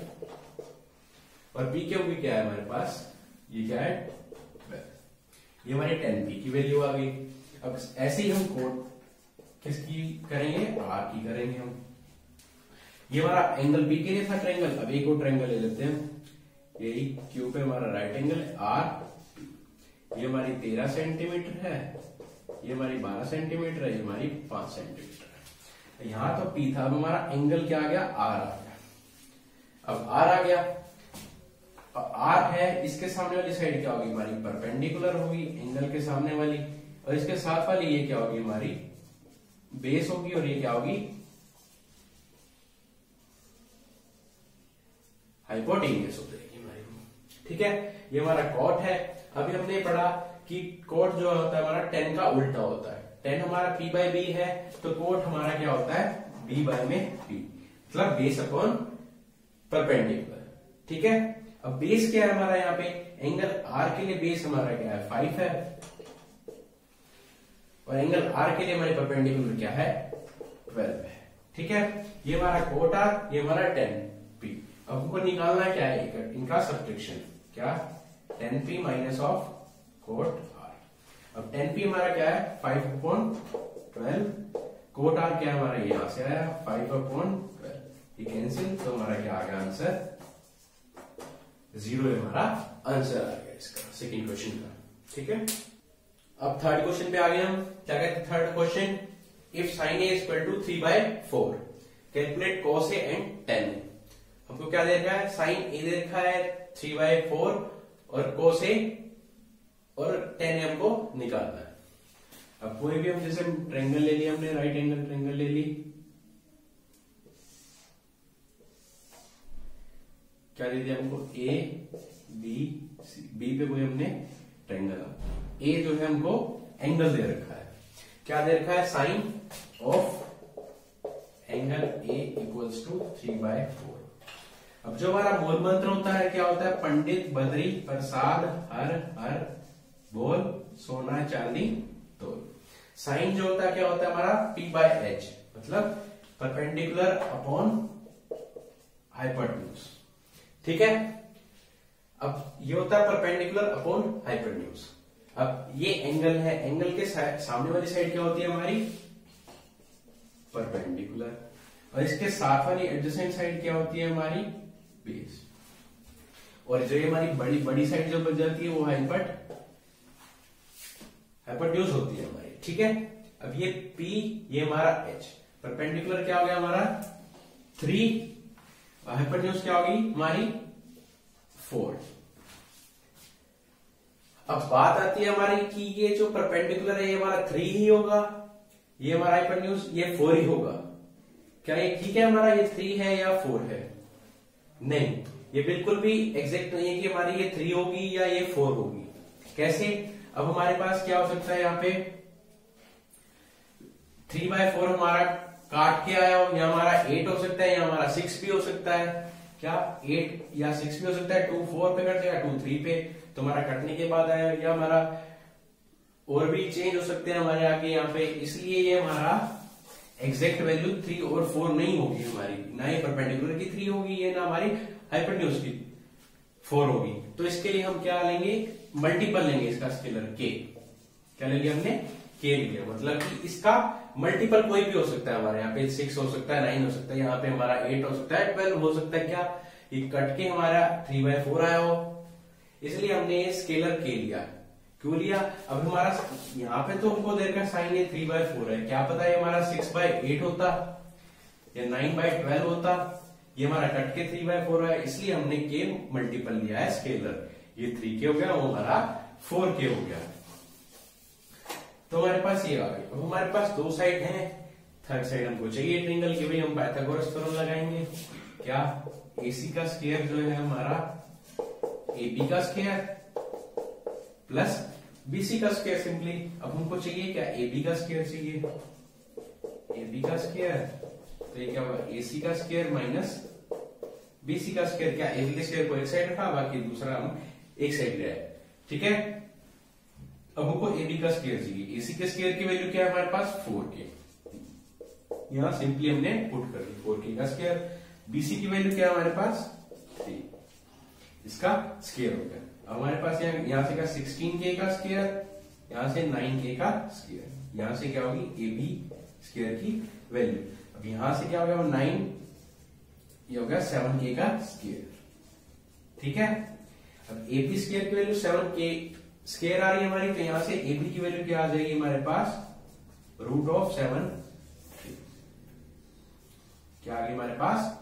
और PQ की क्या है हमारे पास, ये क्या है 12। ये हमारी 10P की वैल्यू आ गई। अब ऐसे ही हम कोड किसकी करेंगे, R की करेंगे हम। ये हमारा एंगल B के लिए था ट्रायंगल, अब एक और ट्रायंगल ले लेते हैं, यही Q पे हमारा राइट एंगल है R। ये हमारी 13 सेंटीमीटर है, ये हमारी 12 सेंटीमीटर है, ये हमारी 5 सेंटीमीटर है। यहां तो P था, अब हमारा एंगल क्या आ गया, R आ गया। अब R आ गया, अब R है, इसके सामने वाली साइड क्या होगी हमारी परपेंडिकुलर होगी एंगल के सामने वाली, और इसके साथ वाली ये क्या होगी हमारी बेस होगी, और ये क्या होगी हाइपोटेन्यूस हो जाएगी हमारी। ठीक है, ये हमारा कॉट है। अभी हमने पढ़ा कि कोट जो होता है हमारा 10 का उल्टा होता है। 10 हमारा P बाय B है, तो कोट हमारा क्या होता है B बाय में P, मतलब बेस अपॉन परपेंडिकुलर। ठीक है, अब बेस क्या है हमारा, यहाँ पे एंगल R के लिए बेस हमारा क्या है 5 है, और एंगल R के लिए हमारे परपेंडिकुलर क्या है 12 है। ठीक है, ये हमारा कोट R, ये हमारा 10P। अब हमको निकालना क्या है इनका सब्ट्रैक्शन, क्या 10P minus of coat R। अब 10P हमारा क्या है 5/12, कोट R क्या है हमारा यहां से आया 5/12, ये कैंसिल, तो हमारा क्या आ गया आंसर 0 हमारा आंसर आ गया इसका सेकंड क्वेश्चन का। ठीक है, अब थर्ड क्वेश्चन पे आ गए हम। क्या कहते हैं third question, if sine A equal to 3/4 calculate cos A and tan A. हमको क्या दे रखा है, साइन ए दे रखा है 3/4 और कोस ए और tan ए हमको निकालना है। अब कोई भी हम जैसे ट्रायंगल ले लिया हमने, राइट एंगल ट्रायंगल ले ली, क्या दे दिया हमको A B C, B पे कोई हमने ट्रायंगल, A जो है हमको एंगल दे रखा है, क्या दे रखा है sine of angle A equals to 3/4। अब जो हमारा मूल मंत्र होता है क्या होता है, पंडित बद्री प्रसाद हर हर बोल सोना चांदी तोल। साइन जो होता है क्या होता है हमारा P/H, मतलब परपेंडिकुलर अपॉन हाइपोटेन्यूज। ठीक है, अब ये होता है परपेंडिकुलर अपॉन हाइपोटेन्यूज। अब ये एंगल है, एंगल के सामने वाली साइड क्या होती है हमारी परपेंडिकुलर, और इसके साथ वाली एडजेसेंट साइड क्या होती है हमारी बेस, और जो ये हमारी बड़ी बड़ी साइड जो बच जाती है वो हाइपोटेन्यूज होती है हमारी। ठीक है, अब ये P ये हमारा H, परपेंडिकुलर क्या हो गया हमारा 3, हाइपोटेन्यूज क्या होगी हमारी 4। अब बात आती है हमारी कि ये जो परपेंडिकुलर है ये हमारा 3 ही होगा, ये हमारा हाइपोटेन्यूज ये 4 ही होगा। क्या ये ठीक है हमारा ये 3 है या 4 है, नहीं, ये बिल्कुल भी एग्जैक्ट नहीं है कि हमारी ये 3 होगी या ये 4 होगी। कैसे, अब हमारे पास क्या हो सकता है यहाँ पे 3/4 हमारा काट के आया हो, या हमारा 8 हो सकता है, या हमारा 6 भी हो सकता है। क्या 8 या 6 भी हो सकता है, 2 4 पे कट जाएगा, 2 3 पे, तो हमारा कटने के बाद आया, या हमारा और भी चेंज हो सकते हैं हमारे आगे यहाँ पे। इसलिए ये हमारा एग्जैक्ट वैल्यू 3 और 4 नहीं होगी हमारी, ना ही परपेंडिकुलर की 3 होगी, ये ना हमारी हाइपोटेन्यूज की 4 होगी। तो इसके लिए हम क्या लेंगे, मल्टीपल लेंगे इसका स्केलर K। क्या ले लिया हमने K ले लिया, मतलब कि इसका मल्टीपल कोई भी हो सकता है हमारे यहाँ पे 6 हो सकता है, 9 हो सकता है, यहाँ पे हमारा 8 हो सकता है, 12 हो सकता है। क्या ये कट के हमारा 3/4 आया हो, इसलिए हमने ये स्केलर K लिया। क्यों लिया, अब हमारा यहाँ पे तो हमको दे रखा साइन ये 3/4 है, क्या पता है हमारा 6/8 होता या 9/12 होता, ये हमारा कट के 3/4 है, इसलिए हमने K मल्टीपल लिया है स्केलर। ये 3K हो गया, वो हमारा 4K हो गया। तो हमारे पास ये आ गई। अब हमारे पास दो साइड हैं, थर्ड साइड हमको चाहिए ट्रायंगल की, भाई हम पाइथागोरस थ्योरम लगाएंगे। क्या AC का स्क्वायर जो है हमारा AB का स्क्वायर प्लस BC का स्क्वायर सिंपली। अब हमको चाहिए क्या AB का स्क्वायर चाहिए, AB का स्क्वायर तो ये क्या होगा AC का स्क्वायर माइनस BC का स्क्वायर। क्या AB के स्क्वायर को एक साइड रखा, बाकी दूसरा हम एक साइड ले आए। ठीक है, अब हमको AB का स्क्वायर चाहिए। AC के स्क्वायर की वैल्यू क्या है हमारे पास 4k, यहां सिंपली हमने पुट कर दी 4k का स्क्वायर। BC की वैल्यू क्या है हमारे पास 3, इसका स्क्वायर हो गया। अब हमारे पास यहां से क्या 16k का स्क्वायर, यहां से 9k का स्क्वायर, यहां से क्या होगी AB स्क्वायर की वैल्यू। अब यहां से क्या हो गया 9, ये हो गया 7k का स्क्वायर। ठीक है, अब AB स्क्वायर की वैल्यू 7k स्क्वायर आ रही है हमारी, तो यहां से AB की वैल्यू क्या आ जाएगी हमारे पास √7। क्या आ गई हमारे पास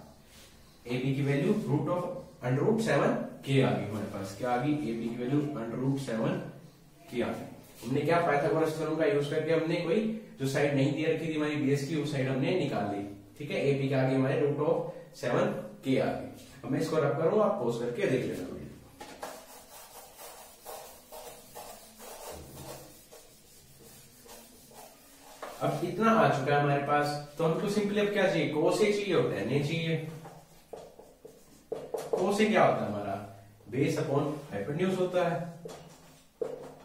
AB की वैल्यू √7k आ गई हमारे पास। क्या आ गई AB की वैल्यू √7k आ गई। हमने क्या पाइथागोरस थ्योरम का यूज करके हमने कोई जो साइड नहीं दे रखी थी हमारी बेस की, वो साइड हमने निकाल ली। ठीक है, AB क्या आ गई हमारे √7k आ गई। अब मैं इसको रब करूंगा, आप पोज करके देख लेना। अब इतना आ चुका है हमारे पास, तो हमको सिंपली अब क्या चाहिए, cos A चाहिए और tan A चाहिए। cos A क्या होता है हमारा बेस अपॉन हाइपोटेन्यूज होता है।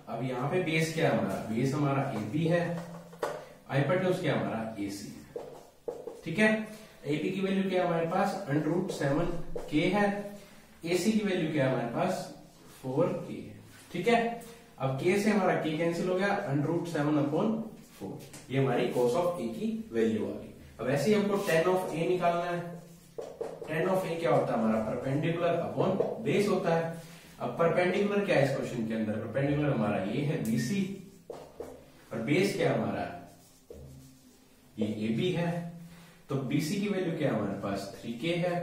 अब यहाँ पे बेस क्या है हमारा, बेस हमारा AB है, हाइपोटेन्यूज क्या है हमारा AC है। ठीक है, AB की वैल्यू क्या है हमारे पास √7k है, AC की वैल्यू क्या है हमारे पास 4k है। ठीक है, अब k से हमारा k कैंसिल हो गया, √7/4, ये हमारी cos ऑफ A की वैल्यू आ गई। अब ऐसे ही हमको tan ऑफ A निकालना है। tan ऑफ A क्या होता है हमारा परपेंडिकुलर अपॉन बेस होता है। अब परपेंडिकुलर क्या है इस क्वेश्चन के अंदर, परपेंडिकुलर हमारा ये है BC और बेस क्या है हमारा ये AB है। तो BC की वैल्यू क्या है हमारे पास 3k है,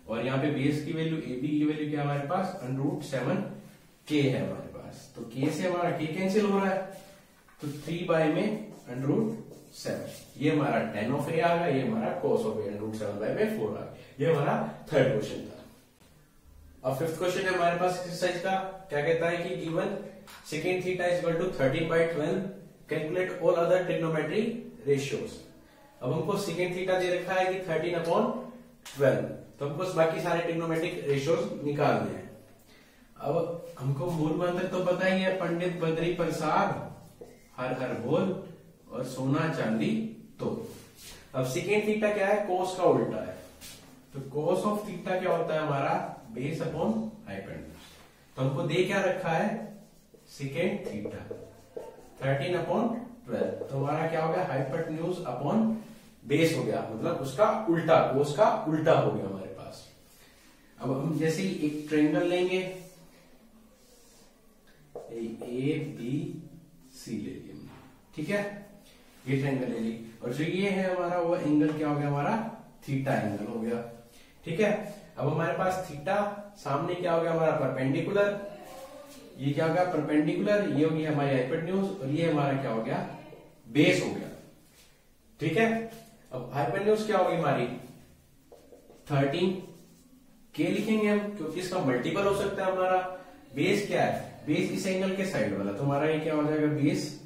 और यहाँ पे बेस की वैल्यू AB की वैल्यू क्या है हमारे पास √7k है हमारे पास। तो k से हमारा k कैंसिल हो रहा है, तो 3 में √7, ये हमारा tan ऑफ A आ गया, ये हमारा cos ऑफ A √7/4 आ गया। ये हमारा थर्ड क्वेश्चन था। अब फिफ्थ क्वेश्चन है हमारे पास एक्सरसाइज का, क्या कहता है कि given secant theta is equal to 13/12, calculate all other trigonometry ratios. अब हमको secant थीटा दे रखा है कि 13/12, तो हमको बाकी सारे ट्रिग्नोमेट्रिक रेशियोज निकालने हैं। अब हमको मूल मंत्र तो पता ही है, पंडित बद्री प्रसाद हर हर बोल और सोना चांदी तो। अब secant थीटा क्या है, cos का उल्टा है, तो cos ऑफ थीटा क्या होता है हमारा बेस अपॉन हाइपोटेन्यूज। तो हमको दे क्या रखा है secant थीटा 13/12, तो हमारा क्या हो गया हाइपोटेन्यूज अपॉन बेस हो गया, मतलब उसका उल्टा, cos का उल्टा हो गया हमारे पास। अब हम जैसे ही एक ट्रायंगल लेंगे, ABC ले लिया, ठीक है, ये ट्रायंगल ले ली, और जो ये है हमारा वो एंगल क्या हो गया हमारा थीटा एंगल हो गया। ठीक है, अब हमारे पास थीटा सामने क्या हो गया हमारा परपेंडिकुलर, ये क्या हो गया परपेंडिकुलर, ये हो गया हमारी हाइपोटेन्यूज, और ये हमारा क्या हो गया बेस हो गया। ठीक है, अब हाइपोटेन्यूज क्या होगी हमारी 13k लिखेंगे हम, क्योंकि इसका मल्टीपल हो सकता है हमारा। बेस क्या है, बेस इस एंगल के साइड वाला, तो हमारा ये क्या हो जाएगा बेस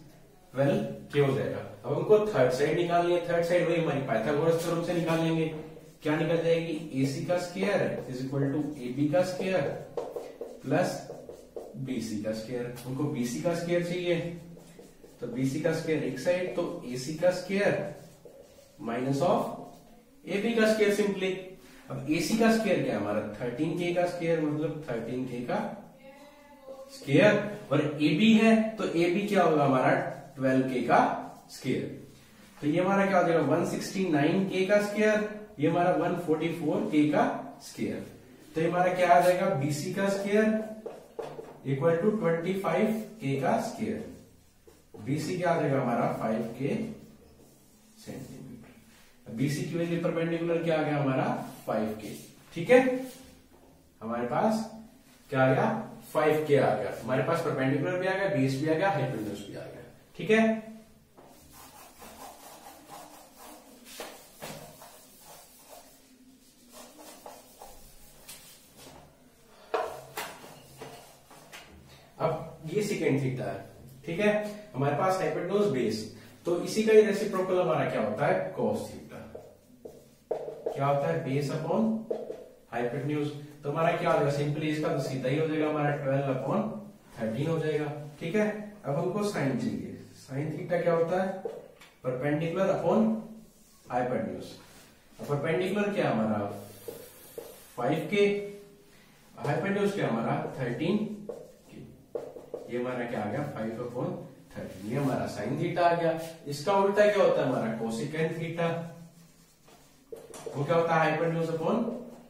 12k हो जाएगा। अब हमको थर्ड साइड निकालनी है, थर्ड साइड वही हमारी पाइथागोरस थ्योरम से निकाल लेंगे। क्या निकल जाएगी AC का square is equal to AB का स्क्वायर प्लस BC का स्क्वायर। हमको BC का स्क्वायर चाहिए, तो BC का स्क्वायर एक साइड, तो AC का स्क्वायर माइनस ऑफ AB का स्क्वायर सिंपली। अब AC का स्क्वायर क्या है हमारा 13k का स्क्वायर, मतलब 13k का स्क्वायर, और AB है तो AB क्या होगा हमारा 12k का स्क्वायर। तो ये हमारा क्या हो जाएगा 169k का स्क्वायर, ये हमारा 144k का स्क्वायर। तो ये हमारा क्या आ जाएगा BC का स्क्वायर इक्वल टू 25k का स्क्वायर। BC क्या आ जाएगा हमारा 5k सेंटीमीटर। BC की वैल्यू परपेंडिकुलर क्या आ गया हमारा 5k। ठीक है, हमारे पास क्या आ गया 5k आ गया, हमारे पास परपेंडिकुलर भी आ गया, बेस भी आ गया, हाइपोटेन्यूज भी आ गया। ठीक है, अब ये secant थीटा है। ठीक है, हमारे पास हाइपोटेन्यूज बेस, तो इसी का ही रेसिप्रोकल हमारा क्या होता है cos थीटा। क्या होता है, बेस अपॉन हाइपोटेन्यूज। तो हमारा क्या हो जाएगा, सिंपली इसका तो सीधा ही हो जाएगा, हमारा 12 अपॉन 13 हो जाएगा। ठीक है, अब हमको साइन चाहिए। साइन थीटा क्या होता है, परपेंडिकुलर अपॉन हाइपोटेन्यूज। परपेंडिकुलर क्या हमारा 5k, हाइपोटेन्यूज क्या हमारा 13k। ये हमारा क्या आ गया 5 अपॉन 13, ये हमारा साइन थीटा आ गया। इसका उल्टा क्या होता है हमारा कोसेकेंट थीटा, वो क्या होता है हाइपोटेन्यूज अपॉन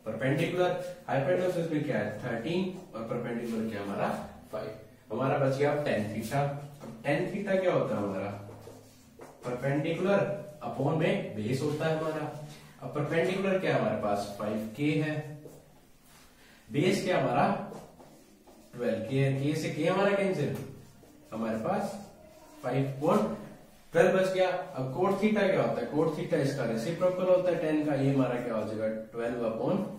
परपेंडिकुलर। हाइपोटेन्यूज इसमें क्या है 13 और परपेंडिकुलर क्या हमारा 5। हमारा बच गया tan थीटा। अब tan थीटा क्या होता है हमारा परपेंडिकुलर अपॉन में बेस होता है हमारा। अब परपेंडिकुलर क्या है हमारे पास 5k है, बेस क्या हमारा 12k है। k से k हमारा कैंसिल, हमारे पास 5/12 बच गया। अब कोट थीटा क्या होता है, कोट थीटा इसका रेसिप्रोकल होता है tan का, ये हमारा क्या हो जाएगा 12/5।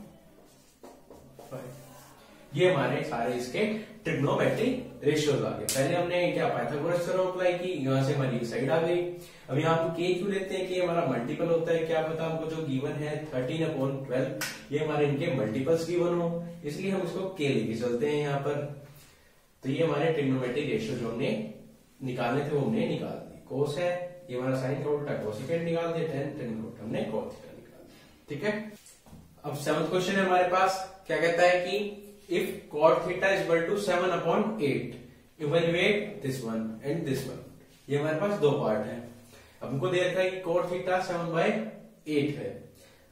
ये हमारे सारे इसके ट्रिग्नोमेट्रिक रेशियोज आ गए। पहले हमने क्या पाइथागोरस थ्योरम अप्लाई की, यहां से हमारी साइड आ गई। अब यहाँ हम k क्यों लेते हैं, कि हमारा मल्टीपल होता है, क्या पता हमको जो गिवन है 13/12 ये हमारे इनके मल्टीपल्स गिवन हो, इसलिए हम इसको k लेके चलते हैं यहाँ पर। तो ये हमारे ट्रिग्नोमेट्रिक रेशियो जो हमने निकालने थे वो हमने निकाल दिए। कोस है, ये हमारा साइन का उल्टा कोसेकेंट निकाल दिया, tan का उल्टा हमने cot थीटा निकाल दिया। ठीक है, अब 7th क्वेश्चन है हमारे पास, क्या कहता है कि if cot theta is equal to 7/8 evaluate this one and this one. ये हमारे पास दो पार्ट है। अब हमको दे रखा है कि cot थीटा 7/8 है।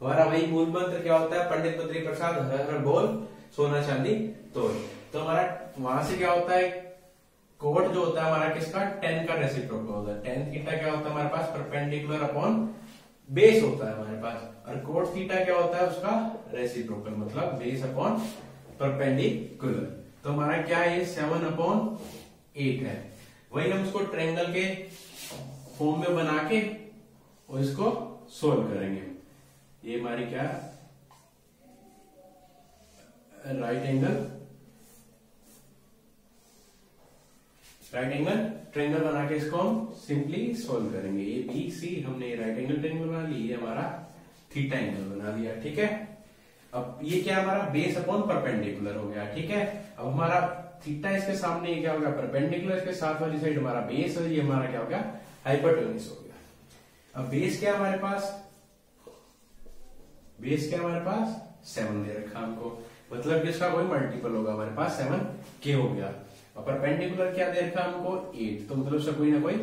हमारा वही मूल मंत्र क्या होता है, पंडित बद्री प्रसाद हर हर बोल सोना चांदी तोड़। तो हमारा वहां से क्या होता है, कोट जो होता है हमारा किसका tan का रेसिप्रोकल होता है। tan थीटा क्या होता है हमारे पास परपेंडिकुलर अपॉन बेस होता है हमारे पास, और कोट थीटा क्या होता है उसका रेसिप्रोकल, मतलब बेस अपॉन परपेंडिकुलर। तो हमारा क्या है, ये 7/8 है। वही हम उसको ट्रायंगल के फॉर्म में बना के और इसको सोल्व करेंगे। ये हमारी क्या राइट एंगल ट्रायंगल बना के इसको हम सिंपली सोल्व करेंगे। ये बी सी हमने राइट एंगल ट्रायंगल बना ली, ये हमारा थीटा एंगल बना लिया। ठीक है, अब ये क्या हमारा बेस अपॉन परपेंडिकुलर हो गया। ठीक है, अब हमारा थीटा इसके सामने ये क्या हो गया परपेंडिकुलर, इसके साथ वाली साइड हमारा बेस है, ये हमारा क्या हो गया हाइपोटेन्यूज हो गया। अब बेस क्या हमारे पास, बेस क्या हमारे पास 7 दे रखा हमको, मतलब कि इसका कोई मल्टीपल होगा हमारे पास 7k हो गया। और परपेंडिकुलर क्या दे रखा हमको 8, तो मतलब उसका कोई ना कोई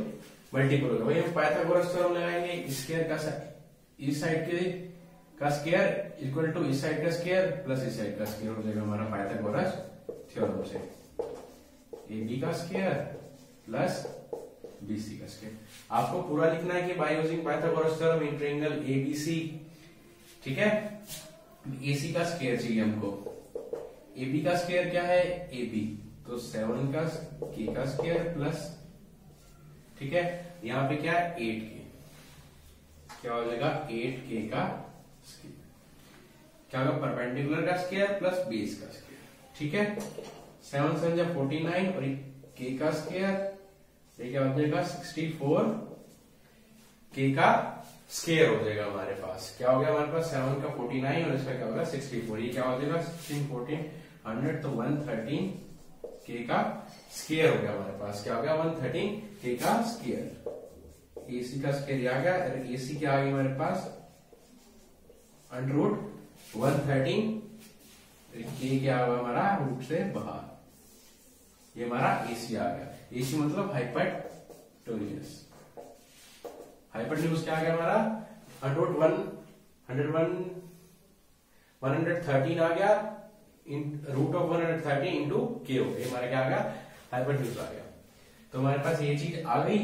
मल्टीपल होगा। वही हम पाइथागोरस थ्योरम लगाएंगे, स्क्वायर का इस साइड के का स्क्वायर इक्वल टू इस साइड का स्क्वायर प्लस इस साइड का स्क्वायर हो जाएगा हमारा पाइथागोरस थ्योरम से। AB का स्क्वायर प्लस BC का स्क्वायर। आपको पूरा लिखना है कि by using Pythagoras theorem in triangle ABC। ठीक है, AC का स्क्वायर चाहिए हमको, AB का स्क्वायर क्या है AB, तो 7 का k का स्क्वायर प्लस, ठीक है यहाँ पे क्या है 8k, क्या हो जाएगा 8k का स्क्वायर, क्या होगा परपेंडिकुलर का स्क्वायर प्लस बेस का स्क्वायर। ठीक है, 7 7 जा 49 और k का स्क्वायर, ये क्या हो जाएगा 64 k का स्क्वायर हो जाएगा हमारे पास। क्या हो गया हमारे पास 7 का 49 और इसका क्या होगा 64, ये क्या हो जाएगा 16 14 100, तो 113 k का स्क्वायर हो गया हमारे पास। क्या हो गया 113 k का स्क्वायर। AC का स्क्वायर आ गया, AC क्या आ गया हमारे पास अंडर 113, k क्या होगा हमारा रूट से बाहर, ये हमारा AC आ गया। AC मतलब हाइपोटेन्यूज। हाइपोटेन्यूज क्या आ गया हमारा 113 आ गया, रूट ऑफ 113 इंटू k हो गया, हमारा क्या आ गया हाइपोटेन्यूज आ गया। तो हमारे पास ये चीज आ गई।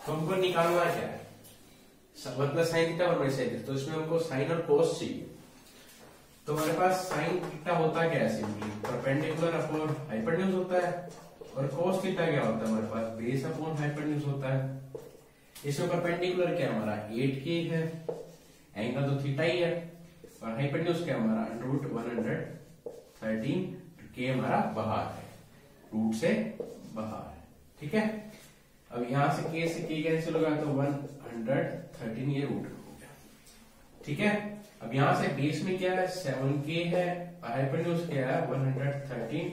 तो हमको निकालना क्या है, मतलब साइन थीटा और साइन थीटा, तो इसमें हमको साइन और कोस चाहिए। तो हमारे पास साइन थीटा होता क्या है सिंपली परपेंडिकुलर अपॉन हाइपोटेन्यूज होता है, और कोस थीटा क्या होता है हमारे पास बेस अपॉन हाइपोटेन्यूज होता है। इसमें परपेंडिकुलर क्या हमारा 8k है, एंगल तो थीटा ही है, और हाइपोटेन्यूज क्या हमारा रूट 113, k हमारा बाहर है, रूट से बाहर है। ठीक है, अब यहां से के कैंसिल होगा तो 113 ये रूट हो गया। ठीक है, अब यहां से बेस में क्या है 7k है, हाइपोटेन्यूज क्या है 113,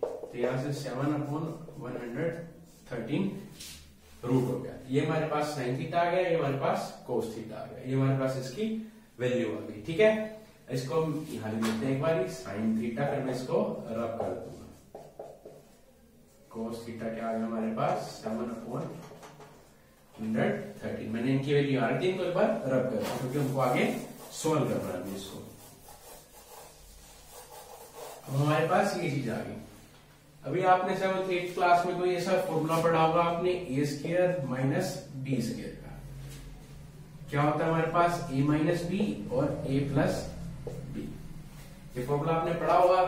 तो यहां से 7/113 रूट हो गया। ये हमारे पास साइन थीटा आ गया, ये हमारे पास कोस थीटा आ गया, ये हमारे पास इसकी वैल्यू आ गई। ठीक है, इसको हम यहां लिख देते हैं एक बार साइन थीटा, फिर मैं इसको रब कर दूंगा। कोस थीटा क्या आ गया हमारे पास 7/113। मैंने इनकी वैल्यू आ रही थी, इनको एक बार रब कर दूं क्योंकि हमको आगे सोल्व करना है इसको। अब हमारे पास ये चीज आ गई। अभी आपने 7th 8th क्लास में कोई ऐसा फॉर्मूला पढ़ा होगा आपने a square minus b square का। क्या होता है हमारे पास a माइनस बी और a प्लस बी। ये फॉर्मूला आपने पढ़ा होगा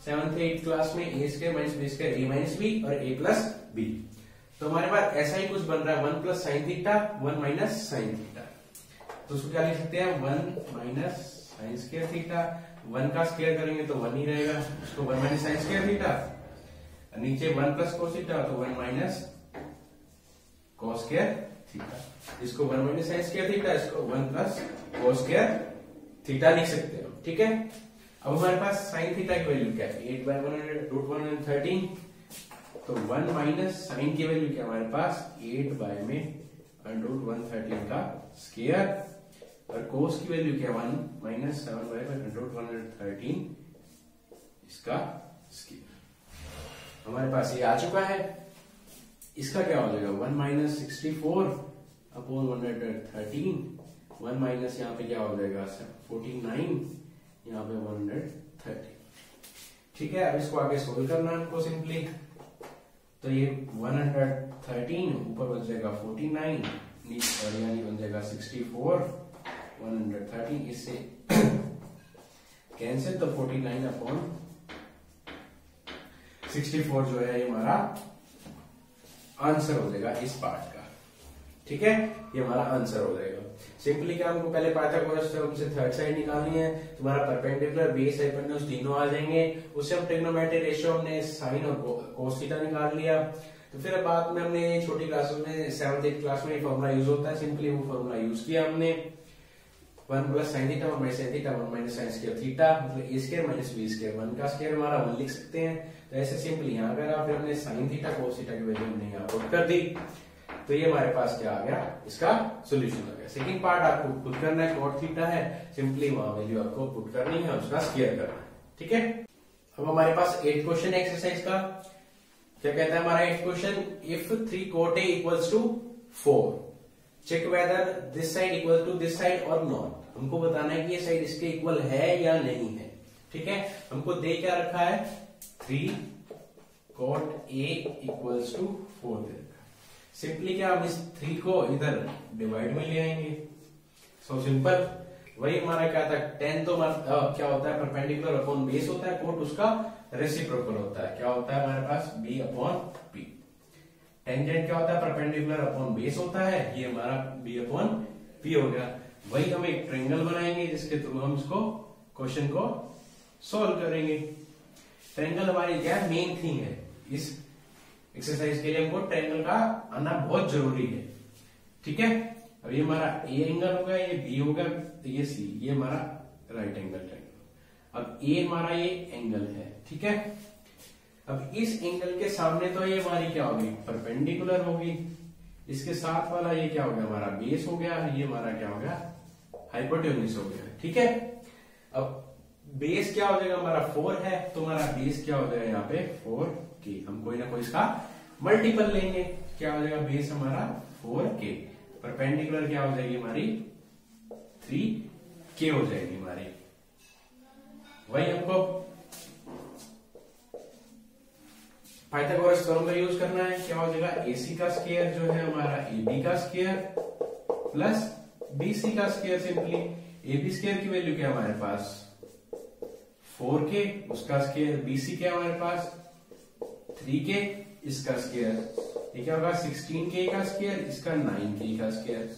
7th 8th क्लास में, a square minus B square a minus B और a प्लस बी। तो हमारे पास ऐसा ही कुछ बन रहा है 1 plus sine theta 1 minus sine theta. तो उसको क्या लिख सकते हैं 1 माइनस साइन स्क्वायर थीटा, 1 का स्क्वायर करेंगे तो 1 ही रहेगा, उसको 1 माइनस साइन स्क्वायर थीटा, नीचे 1 प्लस कोस थीटा तो 1 माइनस कोस स्क्वायर थीटा, इसको 1 माइनस साइन स्क्वायर थीटा, इसको 1 प्लस कोस स्क्वायर थीटा लिख सकते हो। ठीक है, अब हमारे पास साइन थीटा की वैल्यू क्या है 8/113, तो 1 माइनस साइन की वैल्यू क्या हमारे पास 8/113 का स्क्वायर, और कोस की वैल्यू क्या 1 माइनस 7/113 इसका स्क्वायर। हमारे पास ये आ चुका है। इसका क्या हो जाएगा 1 माइनस 64/113, 1 माइनस यहाँ पे क्या हो जाएगा 49, यहाँ पे 130। ठीक है, अब इसको आगे सोल्व करना है हमको सिंपली। तो ये 113 ऊपर बन जाएगा 49 और यानी बन जाएगा 64, 113 इससे कैंसिल, तो 49/64 जो है ये हमारा आंसर हो जाएगा इस पार्ट का। ठीक है, ये हमारा आंसर हो जाएगा। सिंपली क्या हमको पहले पाइथागोरस थ्योरम से थर्ड साइड निकालनी है, तुम्हारा परपेंडिकुलर बेस हाइपोटेन्यूज तीनों आ जाएंगे। उससे हम ट्रिग्नोमेट्री रेशियो हमने साइन और कोस थीटा निकाल लिया। तो फिर बाद में हमने छोटी क्लासों में 7th 8th क्लास में फॉर्मूला यूज होता है, सिंपली वो फॉर्मूला यूज किया हमने 1 plus sine theta 1 minus sine theta 1 minus sine square theta, मतलब a square minus b square, 1 का स्क्वायर हमारा 1 लिख सकते हैं। तो ऐसे सिंपली यहाँ करा, फिर हमने साइन थीटा कोस थीटा की वैल्यू हमने यहाँ पुट कर दी, तो ये हमारे पास क्या आ गया इसका सोल्यूशन आ गया। सेकंड पार्ट आपको पुट करना है, कॉट थीटा है, सिंपली वहां वैल्यू आपको पुट करनी है, उसका स्क्वायर करना है। ठीक है, अब हमारे पास 8th क्वेश्चन एक्सरसाइज का क्या कहता है हमारा 8th question, if 3 cot A equals to 4 check whether this side equal to this side और नॉट। हमको बताना है कि ये साइड इसके इक्वल है या नहीं है। ठीक है, हमको दे क्या रखा है 3 cot A इक्वल्स टू 4 दे रखा है। सिंपली क्या हम इस 3 को इधर डिवाइड में ले आएंगे, सो सिंपल। वही हमारा क्या था tan तो क्या होता है परपेंडिकुलर अपॉन बेस होता है, कोट उसका रेसिप्रोकल होता है, क्या होता है हमारे पास b/p। टेंजेंट क्या होता है परपेंडिकुलर अपॉन बेस होता है, ये हमारा b/p हो गया। वही हम एक ट्रायंगल बनाएंगे जिसके थ्रू हम इसको क्वेश्चन को सॉल्व करेंगे। ट्रायंगल हमारी क्या है मेन थिंग है इस एक्सरसाइज के लिए, हमको ट्रायंगल का आना बहुत जरूरी है। ठीक है, अब ये हमारा ए एंगल होगा, ये बी होगा, ये सी, ये हमारा राइट एंगल ट्रायंगल। अब ए हमारा ये एंगल है। ठीक है, अब इस एंगल के सामने तो ये हमारी क्या होगी परपेंडिकुलर होगी, इसके साथ वाला ये क्या हो गया हमारा बेस हो गया, ये हमारा क्या हो गया हाइपोटेन्यूज हो गया। ठीक है, अब बेस क्या हो जाएगा हमारा 4 है, तो हमारा बेस क्या हो जाएगा यहाँ पे 4k। हम कोई ना कोई इसका मल्टीपल लेंगे, क्या हो जाएगा बेस हमारा 4k, परपेंडिकुलर क्या हो जाएगी हमारी 3k हो जाएगी हमारी। वही हमको पाइथागोरस थ्योरम का यूज करना है, क्या हो जाएगा AC का स्क्वायर जो है हमारा AB का स्क्वायर प्लस BC का स्क्वायर। सिंपली AB स्क्वायर की वैल्यू क्या हमारे पास 4k, उसका स्क्वायर, BC क्या हमारे पास 3k, इसका स्क्वायर, ये क्या होगा 16k का स्क्वायर, इसका 9k का स्क्वायर,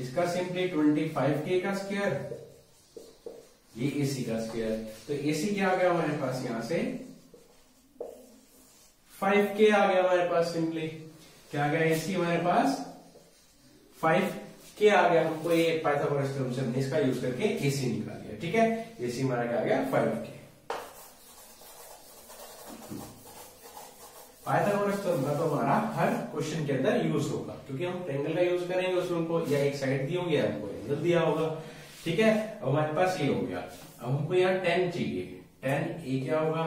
इसका सिंपली 25k का स्क्वायर, ये AC का स्क्वायर। तो AC क्या आ गया हमारे पास यहां से 5k आ गया हमारे पास सिंपली। क्या आ गया एसी हमारे पास 5k आ गया। हमको ये पाइथागोरस थ्योरम से हमने इसका यूज करके एसी निकाल लिया। ठीक है, एसी हमारा क्या आ गया 5k। पाइथागोरस थ्योरम का तो हमारा हर क्वेश्चन के अंदर यूज होगा, क्योंकि हम ट्रायंगल का यूज करेंगे, उसमें हमको या एक साइड दी होगी या हमको एंगल दिया होगा। ठीक है, अब हमारे पास ये हो गया। अब हमको यहाँ tan चाहिए। tan a क्या होगा,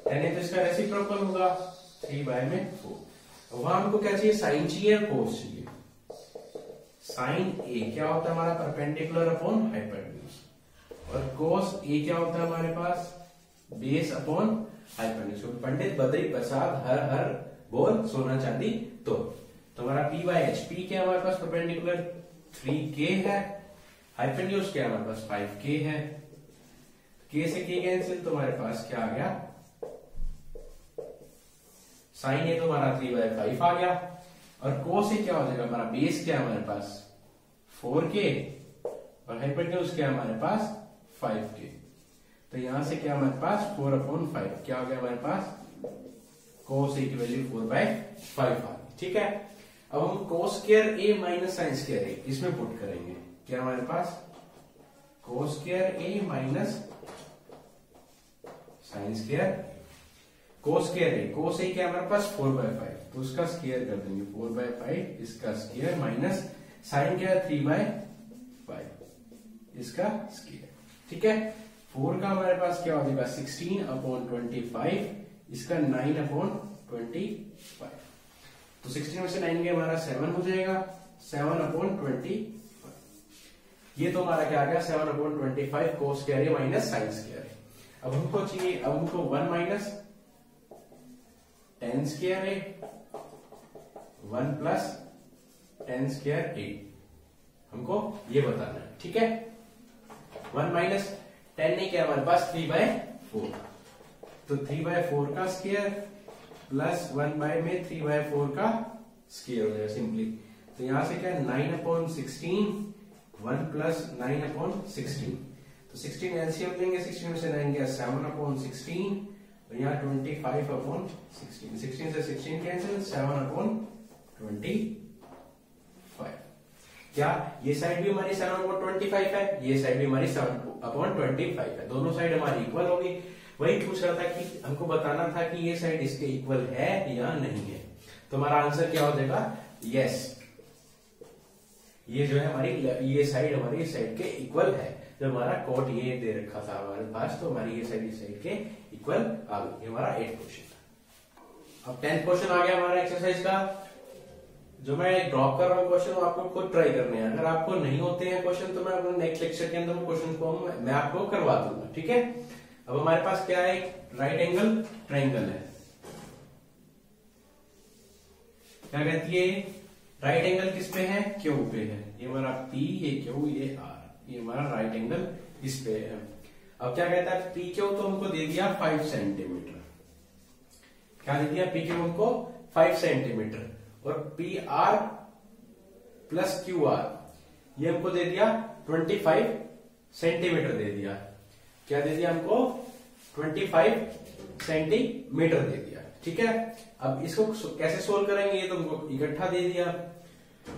tan a तो इसका रेसिप्रोकल होगा 3/4। वहां हमको क्या चाहिए, साइन चाहिए और कोस चाहिए। साइन a क्या होता है हमारा परपेंडिकुलर अपॉन हाइपोटेन्यूज, और कोस a क्या होता है हमारे पास बेस अपॉन हाइपोटेन्यूज। पंडित बद्री प्रसाद हर हर बोल सोना चांदी तो हमारा p/h, p क्या हमारे पास परपेंडिकुलर 3k है, हाइपोटेन्यूज क्या हमारे पास 5k है। k से k कैंसिल, तो हमारे पास क्या आ गया साइन ए तो हमारा 3/5 आ गया, और कोस ए क्या हो जाएगा हमारा बेस क्या है हमारे पास 4k, और हाइपोटेन्यूज क्या है हमारे पास 5k। तो यहां से क्या हमारे पास 4/5 क्या हो गया हमारे पास कोस ए की वैल्यू 4/5 आ गई। ठीक है, अब हम cos square A minus sine square A इसमें पुट करेंगे। क्या हमारे पास cos square A minus sine square. Cos square A, cos A क्या हमारे पास 4/5, तो उसका स्क्वायर कर देंगे 4/5, इसका स्क्वायर माइनस साइन क्या है 3/5, इसका स्क्वायर। ठीक है, 4 का हमारे पास क्या हो जाएगा 16/25, इसका 9/25। तो 16 में से 9 गया हमारा 7 हो जाएगा, 7/25। ये तो हमारा क्या आ गया 7/25 कोस square A minus sine square ए। अब हमको चाहिए, अब हमको 1 माइनस tan स्क्वायर ए 1 प्लस tan स्क्वायर ए, हमको ये बताना है। ठीक है, 1 माइनस tan ए क्या हमारे पास 3/4, तो 3/4 का स्क्वायर प्लस 1 में 3/4 का स्क्वायर हो जाएगा सिंपली। तो यहां से क्या 9/16, 1 प्लस 9/16, तो 16 एलसीएम लेंगे, 16 में से 9 गया 7/16, और यहाँ 25/16, 16 से 16 कैंसिल, 7/25। क्या ये साइड भी हमारी 7/25 है, ये साइड भी हमारी 7/25 है, दोनों साइड हमारी इक्वल होगी। वही पूछ रहा था कि हमको बताना था कि ये साइड इसके इक्वल है या नहीं है। तो हमारा आंसर क्या हो जाएगा यस, ये जो है हमारी ये साइड हमारी इस साइड के इक्वल है। जब हमारा कोट ये दे रखा था हमारे पास, तो हमारी ये साइड इस साइड के इक्वल आ गई। हमारा 8th क्वेश्चन था। अब 10th क्वेश्चन आ गया हमारा एक्सरसाइज का। जो मैं ड्रॉप कर रहा हूँ क्वेश्चन, आपको खुद ट्राई करने हैं। अगर आपको नहीं होते हैं क्वेश्चन, तो मैं अपने नेक्स्ट लेक्चर के अंदर क्वेश्चन को मैं आपको करवा दूंगा। ठीक है, अब हमारे पास क्या है, राइट एंगल ट्रायंगल है। क्या कहती है, राइट एंगल किस पे है, क्यू पे है। ये हमारा P, ये क्यू, ये R, ये हमारा राइट एंगल इस पे है। अब क्या कहता है पी क्यू तो हमको दे दिया 5 सेंटीमीटर। क्या दे दिया पी क्यू हमको 5 सेंटीमीटर, और P R plus Q are ये हमको दे दिया 25 सेंटीमीटर दे दिया। क्या दे दिया हमको 25 सेंटीमीटर दे दिया। ठीक है, अब इसको कैसे सोल्व करेंगे, ये तो हमको इकट्ठा दे दिया।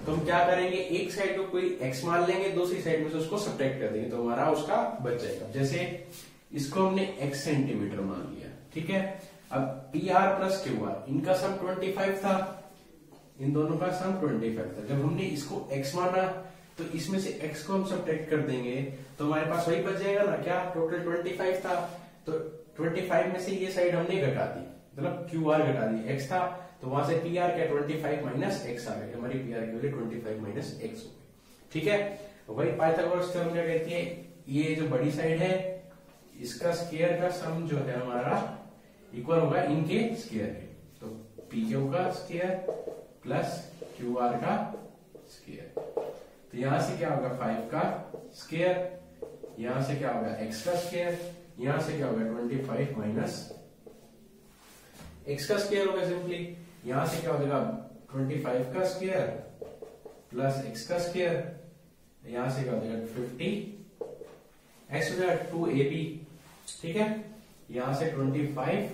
तो हम क्या करेंगे, एक साइड को कोई x मान लेंगे, दूसरी साइड में से उसको सब्ट्रैक्ट कर देंगे, तो हमारा उसका बच जाएगा। जैसे इसको हमने x सेंटीमीटर मान लिया। ठीक है, अब P R plus Q are इनका सम 25 था, इन दोनों का सम 25 था। जब हमने इसको x माना, तो इसमें से x को हम सब्ट्रैक्ट कर देंगे, तो हमारे पास वही बच जाएगा ना, क्या टोटल 25 था। तो 25 में से ये साइड हमने घटा दी, मतलब क्यू आर घटा दी, x था, तो वहां से पी आर क्या 25 माइनस एक्स आ गई, हमारी पी आर की वैल्यू 25 माइनस एक्स हो गई। ठीक है, वही पाइथागोरस थ्योरम क्या कहती है, ये जो बड़ी साइड है इसका स्क्वायर का सम जो है हमारा इक्वल होगा इनके स्क्वायर के। तो पी क्यू का स्क्वायर प्लस क्यू आर का स्क्वायर, तो यहां से क्या होगा 5 का स्क्वायर, यहां से क्या होगा x का स्क्वायर, यहां से क्या होगा 25 माइनस x का स्क्वायर होगा सिंपली। यहां से क्या हो जाएगा 25 का स्क्वायर प्लस x का स्क्वायर, यहां से क्या हो जाएगा 50, x हो जाएगा 2ab। ठीक है, यहां से 25,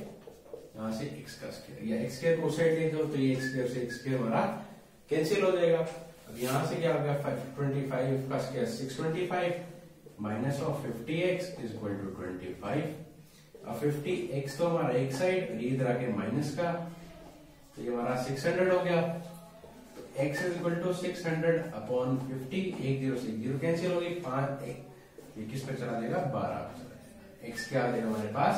यहाँ से x का स्क्वायर, या x स्क्वायर को साइड ले जाओ तो ये x स्क्वायर से x स्क्वायर हमारा कैंसिल हो जाएगा। अब यहाँ से क्या हो गया 525 का square 625 minus of 50x is equal to 25। अब 50x तो हमारा एक साइड और ये इधर आके माइनस का, तो ये हमारा 600 हो गया। तो x is equal to 600 upon 50, 1 0 से 0 कैंसिल हो गई, 5 ये किस पे चला जाएगा 12। x क्या आ जाएगा हमारे पास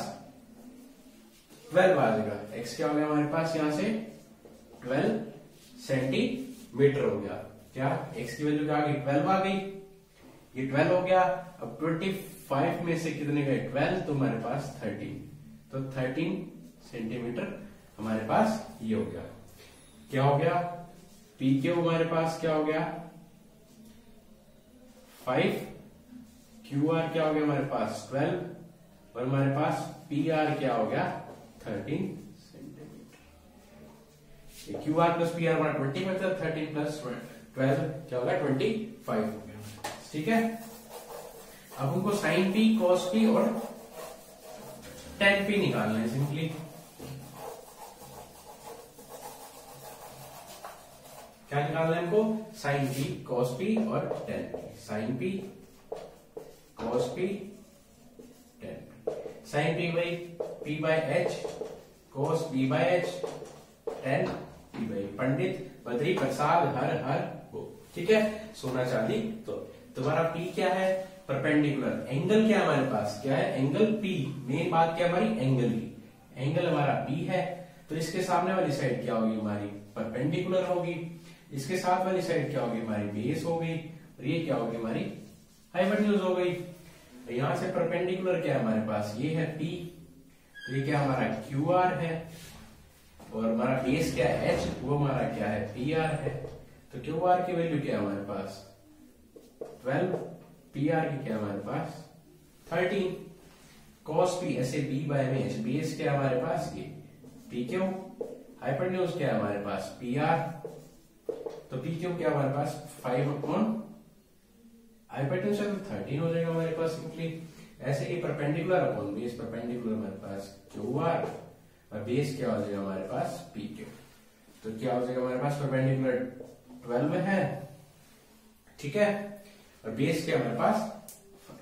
12 आ जाएगा। x क्या हो गया हमारे पास यहाँ से 12 सेंटीमीटर हो गया। क्या x की वैल्यू क्या आ गई 12 आ गई, ये 12 हो गया। अब 25 में से कितने गए 12, तो हमारे पास 13, तो 13 सेंटीमीटर हमारे पास ये हो गया। क्या हो गया पी क्यू हमारे पास क्या हो गया 5, क्यू आर क्या हो गया हमारे पास 12 और हमारे पास पी आर क्या हो गया 13 centimetre. Q R plus P R हमारा 20 में 13 प्लस 12 क्या होगा 25 हो गया। ठीक है, अब उनको साइन पी कॉस पी और टेन पी निकालना है सिंपली। क्या निकालना है हमको साइन पी कॉस पी और tan P. Sine P cos P tan P. Sine P by P by H, cos P by H, tan P by Pandit Badri Prasad हर हर वो। ठीक है, सोना चांदी। तो तुम्हारा पी क्या है परपेंडिकुलर, एंगल क्या है हमारे पास क्या है एंगल पी। मेन बात क्या हमारी एंगल की, एंगल हमारा पी है, तो इसके सामने वाली साइड क्या होगी हमारी परपेंडिकुलर होगी, इसके साथ वाली साइड क्या होगी हमारी बेस हो गई, और ये क्या होगी हमारी हाइपोटेन्यूज हो गई। यहां से परपेंडिकुलर क्या है हमारे पास ये है P, तो ये क्या हमारा QR है, और हमारा बेस क्या है H, वो हमारा क्या है PR है। तो QR की वैल्यू क्या है हमारे पास 12, PR की क्या है हमारे पास 13, cos P ऐसे B बाय में H, बेस क्या है हमारे पास ये PQ, हाइपोटेन्यूज क्या है हमारे पास PR, तो PQ क्या हमारे पास 5 अपॉन हाइपोटेन्यूज 13 हो जाएगा हमारे पास सिंपली। ऐसे ही परपेंडिकुलर अपॉन बेस, परपेंडिकुलर हमारे पास QR और बेस क्या हो जाएगा हमारे पास PQ। तो क्या हो जाएगा हमारे पास परपेंडिकुलर 12 में है, ठीक है, और बेस क्या हमारे पास 5।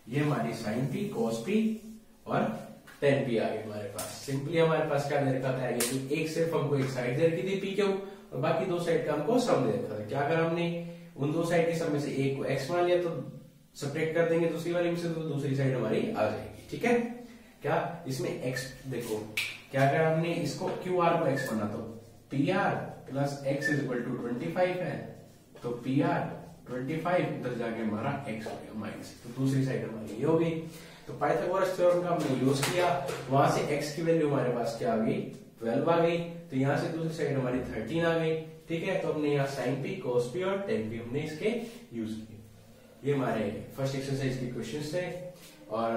ये हमारी साइन पी कॉस पी और टेन पी आ गई हमारे पास। सिंपली हमारे पास क्या दे रखा था एक सिर्फ हमको एक साइड दे रखी थी PQ और बाकी दो साइड का हमको सम दे रखा था। क्या अगर हमने उन दो साइड के सम में से एक को x मान लिया तो सब्ट्रैक्ट कर देंगे दूसरी वाली में से, तो दूसरी साइड हमारी आ जाएगी। ठीक है, क्या इसमें x देखो, क्या अगर हमने इसको QR को x माना तो PR plus x is equal to 25 है, तो PR 25 इधर जाके हमारा x हो गया माइनस, तो दूसरी साइड हमारी ये हो गई। तो पाइथागोरस थ्योरम का हमने यूज किया, वहां से x की वैल्यू हमारे पास क्या आ गई 12 आ गई, तो यहां से दूसरी साइड हमारी 13 आ गई। ठीक है, तो हमने यहाँ साइन पी कॉस पी और टेन पी हमने इसके यूज किए। ये हमारे फर्स्ट एक्सरसाइज के क्वेश्चंस थे, और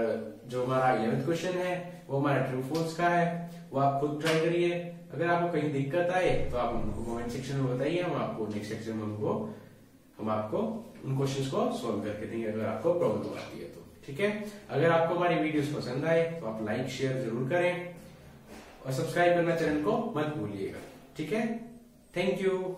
जो हमारा 11th क्वेश्चन है वो हमारा ट्रू फॉल्स का है, वो आप खुद ट्राई करिए। अगर आपको कहीं दिक्कत आए तो आप हमको कमेंट सेक्शन में बताइए, हम आपको नेक्स्ट सेक्शन में हम आपको उन क्वेश्चंस को सॉल्व करके देंगे अगर आपको प्रॉब्लम आती है तो। ठीक है, अगर आपको हमारी वीडियोस पसंद आए तो आप लाइक शेयर जरूर करें और सब्सक्राइब करना चैनल को मत भूलिएगा। ठीक है, थैंक यू।